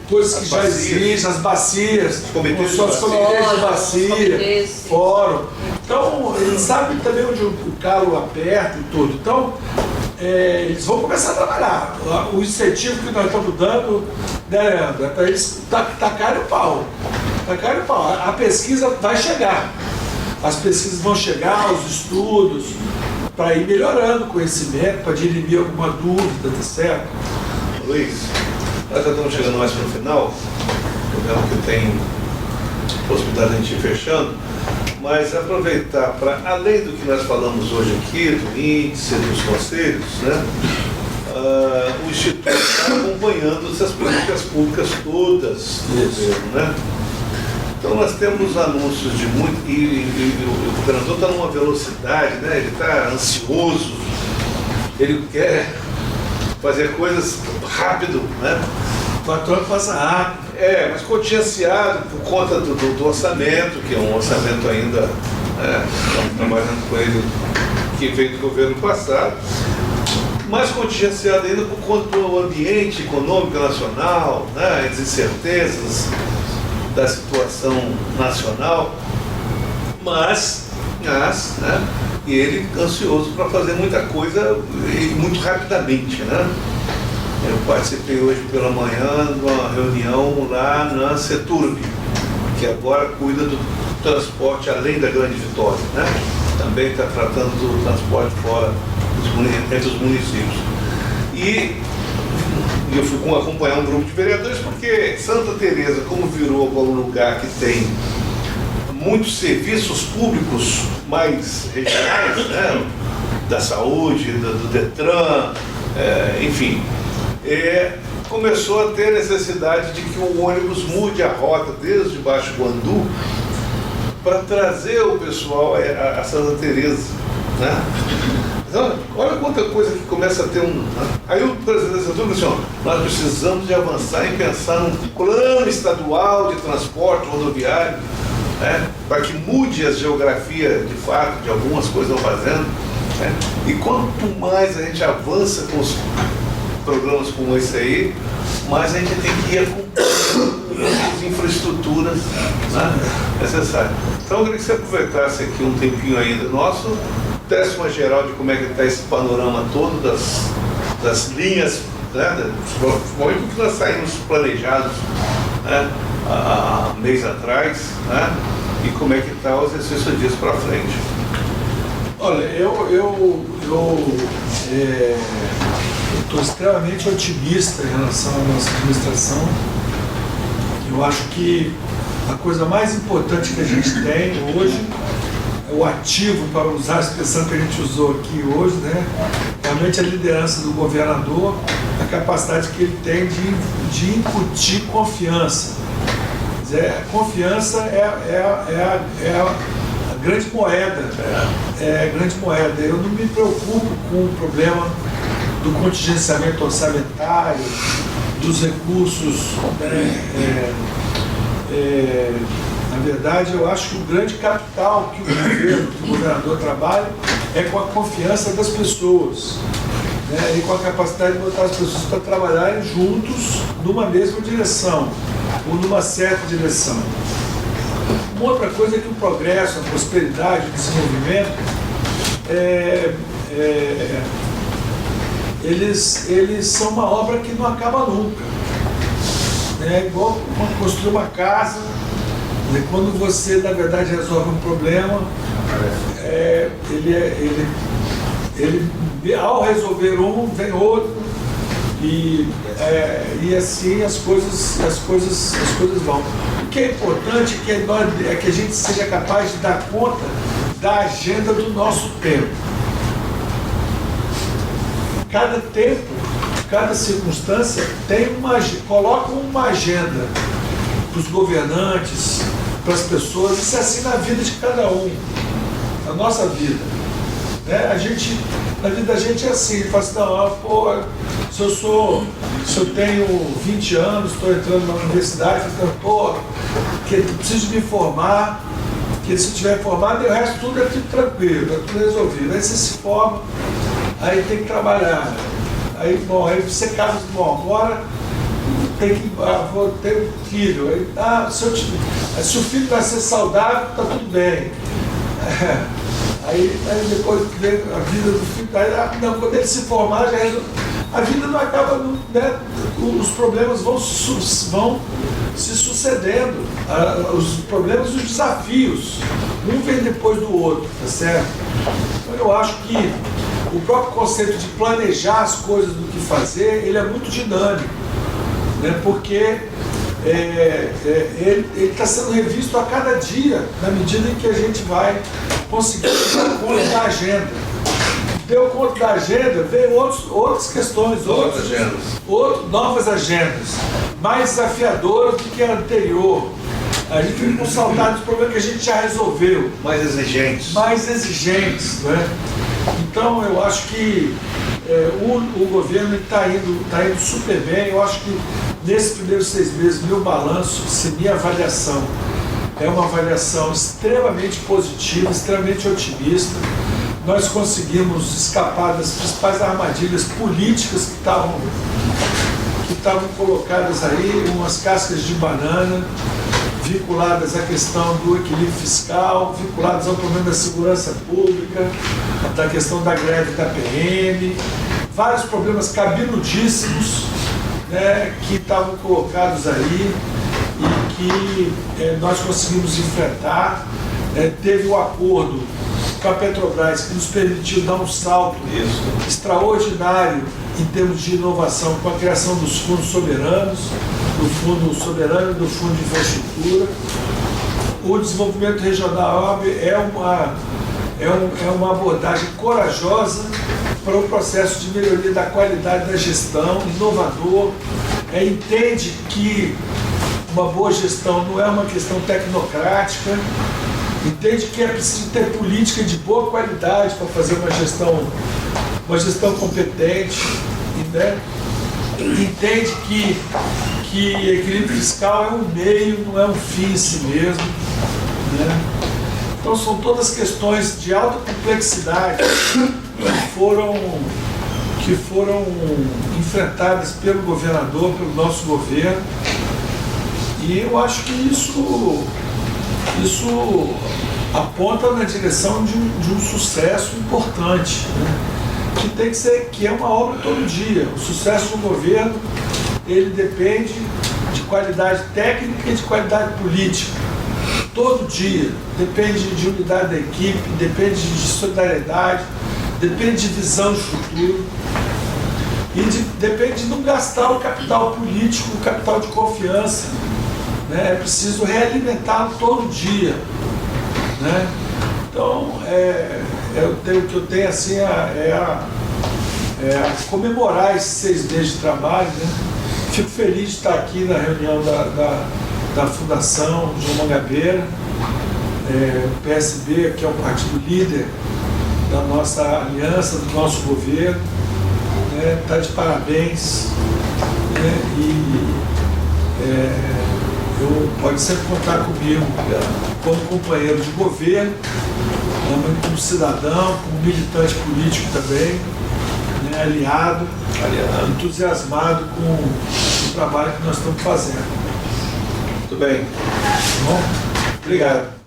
Coisas que já existem, as bacias, consórcios comitês de bacia, fórum. Então, eles sabem também onde o calo aperta e tudo. Então, eles vão começar a trabalhar. O incentivo que nós estamos dando, né, Leandro, é para eles tacarem o pau. Tacarem o pau. A pesquisa vai chegar. As pesquisas vão chegar, os estudos, para ir melhorando o conhecimento, para dirimir alguma dúvida, tá certo?
Luiz, nós já estamos chegando mais para o final, que tem possibilidade de a gente ir fechando, mas aproveitar para, além do que nós falamos hoje aqui, do índice, dos conselhos, né, o Instituto está acompanhando essas políticas públicas todas do governo, né? Então nós temos anúncios de muito, e o governador está numa velocidade, né? Ele está ansioso, ele quer fazer coisas rápido, né?
4 anos passa rápido.
Mas contingenciado por conta do orçamento, que é um orçamento ainda, estamos trabalhando com ele, que veio do governo passado, mas contingenciado ainda por conta do ambiente econômico nacional, né? As incertezas da situação nacional, mas né? E ele ansioso para fazer muita coisa e muito rapidamente, né? Eu participei hoje pela manhã de uma reunião lá na Ceturb, que agora cuida do transporte além da Grande Vitória, né? Também está tratando do transporte fora entre os municípios. E eu fui acompanhar um grupo de vereadores porque Santa Teresa, como virou agora um lugar que tem muitos serviços públicos mais regionais, né? Da saúde, do Detran, enfim, começou a ter necessidade de que o ônibus mude a rota desde Baixo Guandu para trazer o pessoal a Santa Teresa, né? Então, olha quanta coisa que começa a ter Aí o presidente da Central disse, nós precisamos de avançar em pensar num plano estadual de transporte rodoviário, né, para que mude a geografia de fato de algumas coisas que estão fazendo, né? E quanto mais a gente avança com os programas como esse aí, mais a gente tem que ir acompanhando as infraestruturas, né, necessárias. Então eu queria que você aproveitasse aqui um tempinho ainda nosso, desse uma geral de como é que está esse panorama todo das linhas, né, do que nós saímos planejados, né, há mês atrás, né, e como é que está o exercício disso para frente.
Olha, eu estou extremamente otimista em relação à nossa administração. Eu acho que a coisa mais importante que a gente tem hoje é o ativo, para usar a expressão que a gente usou aqui hoje, né? Realmente a liderança do governador, a capacidade que ele tem de incutir confiança. Quer dizer, a confiança é a grande moeda. É a grande moeda. Eu não me preocupo com o problema do contingenciamento orçamentário, dos recursos, né? Na verdade, eu acho que o grande capital que o governo, que o governador trabalha é com a confiança das pessoas, né? E com a capacidade de botar as pessoas para trabalharem juntos numa mesma direção, ou numa certa direção. Uma outra coisa é que o progresso, a prosperidade, o desenvolvimento, eles são uma obra que não acaba nunca. É igual quando construir uma casa, quando você, na verdade, resolve um problema, ele ao resolver um, vem outro, e assim as coisas vão. O que é importante é que a gente seja capaz de dar conta da agenda do nosso tempo. Cada tempo, cada circunstância coloca uma agenda para os governantes, para as pessoas. Isso é assim na vida de cada um, na nossa vida, né? Na vida da gente é assim, fala assim, não, se eu tenho 20 anos, estou entrando na universidade, preciso me formar, que ele se tiver formado, e o resto tudo é tudo tranquilo, é tudo resolvido. Aí você se forma, aí tem que trabalhar. Aí, bom, aí você casa, bom, agora tem que, vou ter um filho. Aí, se o filho nascer saudável, tá tudo bem. Aí depois vem a vida do filho, aí, não, quando ele se formar, já a vida não acaba, né? Os problemas vão se sucedendo, os problemas e os desafios, um vem depois do outro, tá certo? Então eu acho que o próprio conceito de planejar as coisas do que fazer, ele é muito dinâmico, né? Porque ele está sendo revisto a cada dia, na medida em que a gente vai conseguir dar conta da agenda. Deu conta da agenda, veio outras questões, novas agendas, mais desafiadoras do que a anterior. A gente fica com saudade dos problemas que a gente já resolveu.
Mais exigentes.
Mais exigentes, né? Então eu acho que o governo está indo super bem. Eu acho que nesses primeiros 6 meses, meu balanço, minha avaliação, é uma avaliação extremamente positiva, extremamente otimista. Nós conseguimos escapar das principais armadilhas políticas que estavam colocadas aí, umas cascas de banana, vinculadas à questão do equilíbrio fiscal, vinculadas ao problema da segurança pública, da questão da greve da PM, vários problemas cabeludíssimos, né, que estavam colocados aí e que nós conseguimos enfrentar. Teve o acordo com a Petrobras, que nos permitiu dar um salto extraordinário em termos de inovação com a criação dos fundos soberanos, do Fundo Soberano e do Fundo de Infraestrutura. O desenvolvimento regional é uma abordagem corajosa para o processo de melhoria da qualidade da gestão, inovador, entende que uma boa gestão não é uma questão tecnocrática, entende que é preciso ter política de boa qualidade para fazer uma gestão competente, né? Entende que equilíbrio fiscal é um meio, não é um fim em si mesmo, né? Então são todas questões de alta complexidade que foram enfrentadas pelo governador, pelo nosso governo, e eu acho que isso aponta na direção de um sucesso importante, né? Que é uma obra todo dia. O sucesso do governo, ele depende de qualidade técnica e de qualidade política. Todo dia. Depende de unidade da equipe, depende de solidariedade, depende de visão de futuro e depende de não gastar o capital político, o capital de confiança, né? É preciso realimentá-lo todo dia, né? Então, o que eu tenho assim é comemorar esses 6 meses de trabalho, né? Fico feliz de estar aqui na reunião da Fundação João Mangabeira, o PSB, que é o partido líder da nossa aliança, do nosso governo, né? Está de parabéns, né? Pode sempre contar comigo como companheiro de governo, como cidadão, como militante político também, né? aliado, entusiasmado com o trabalho que nós estamos fazendo.
Muito bem.
Bom, obrigado.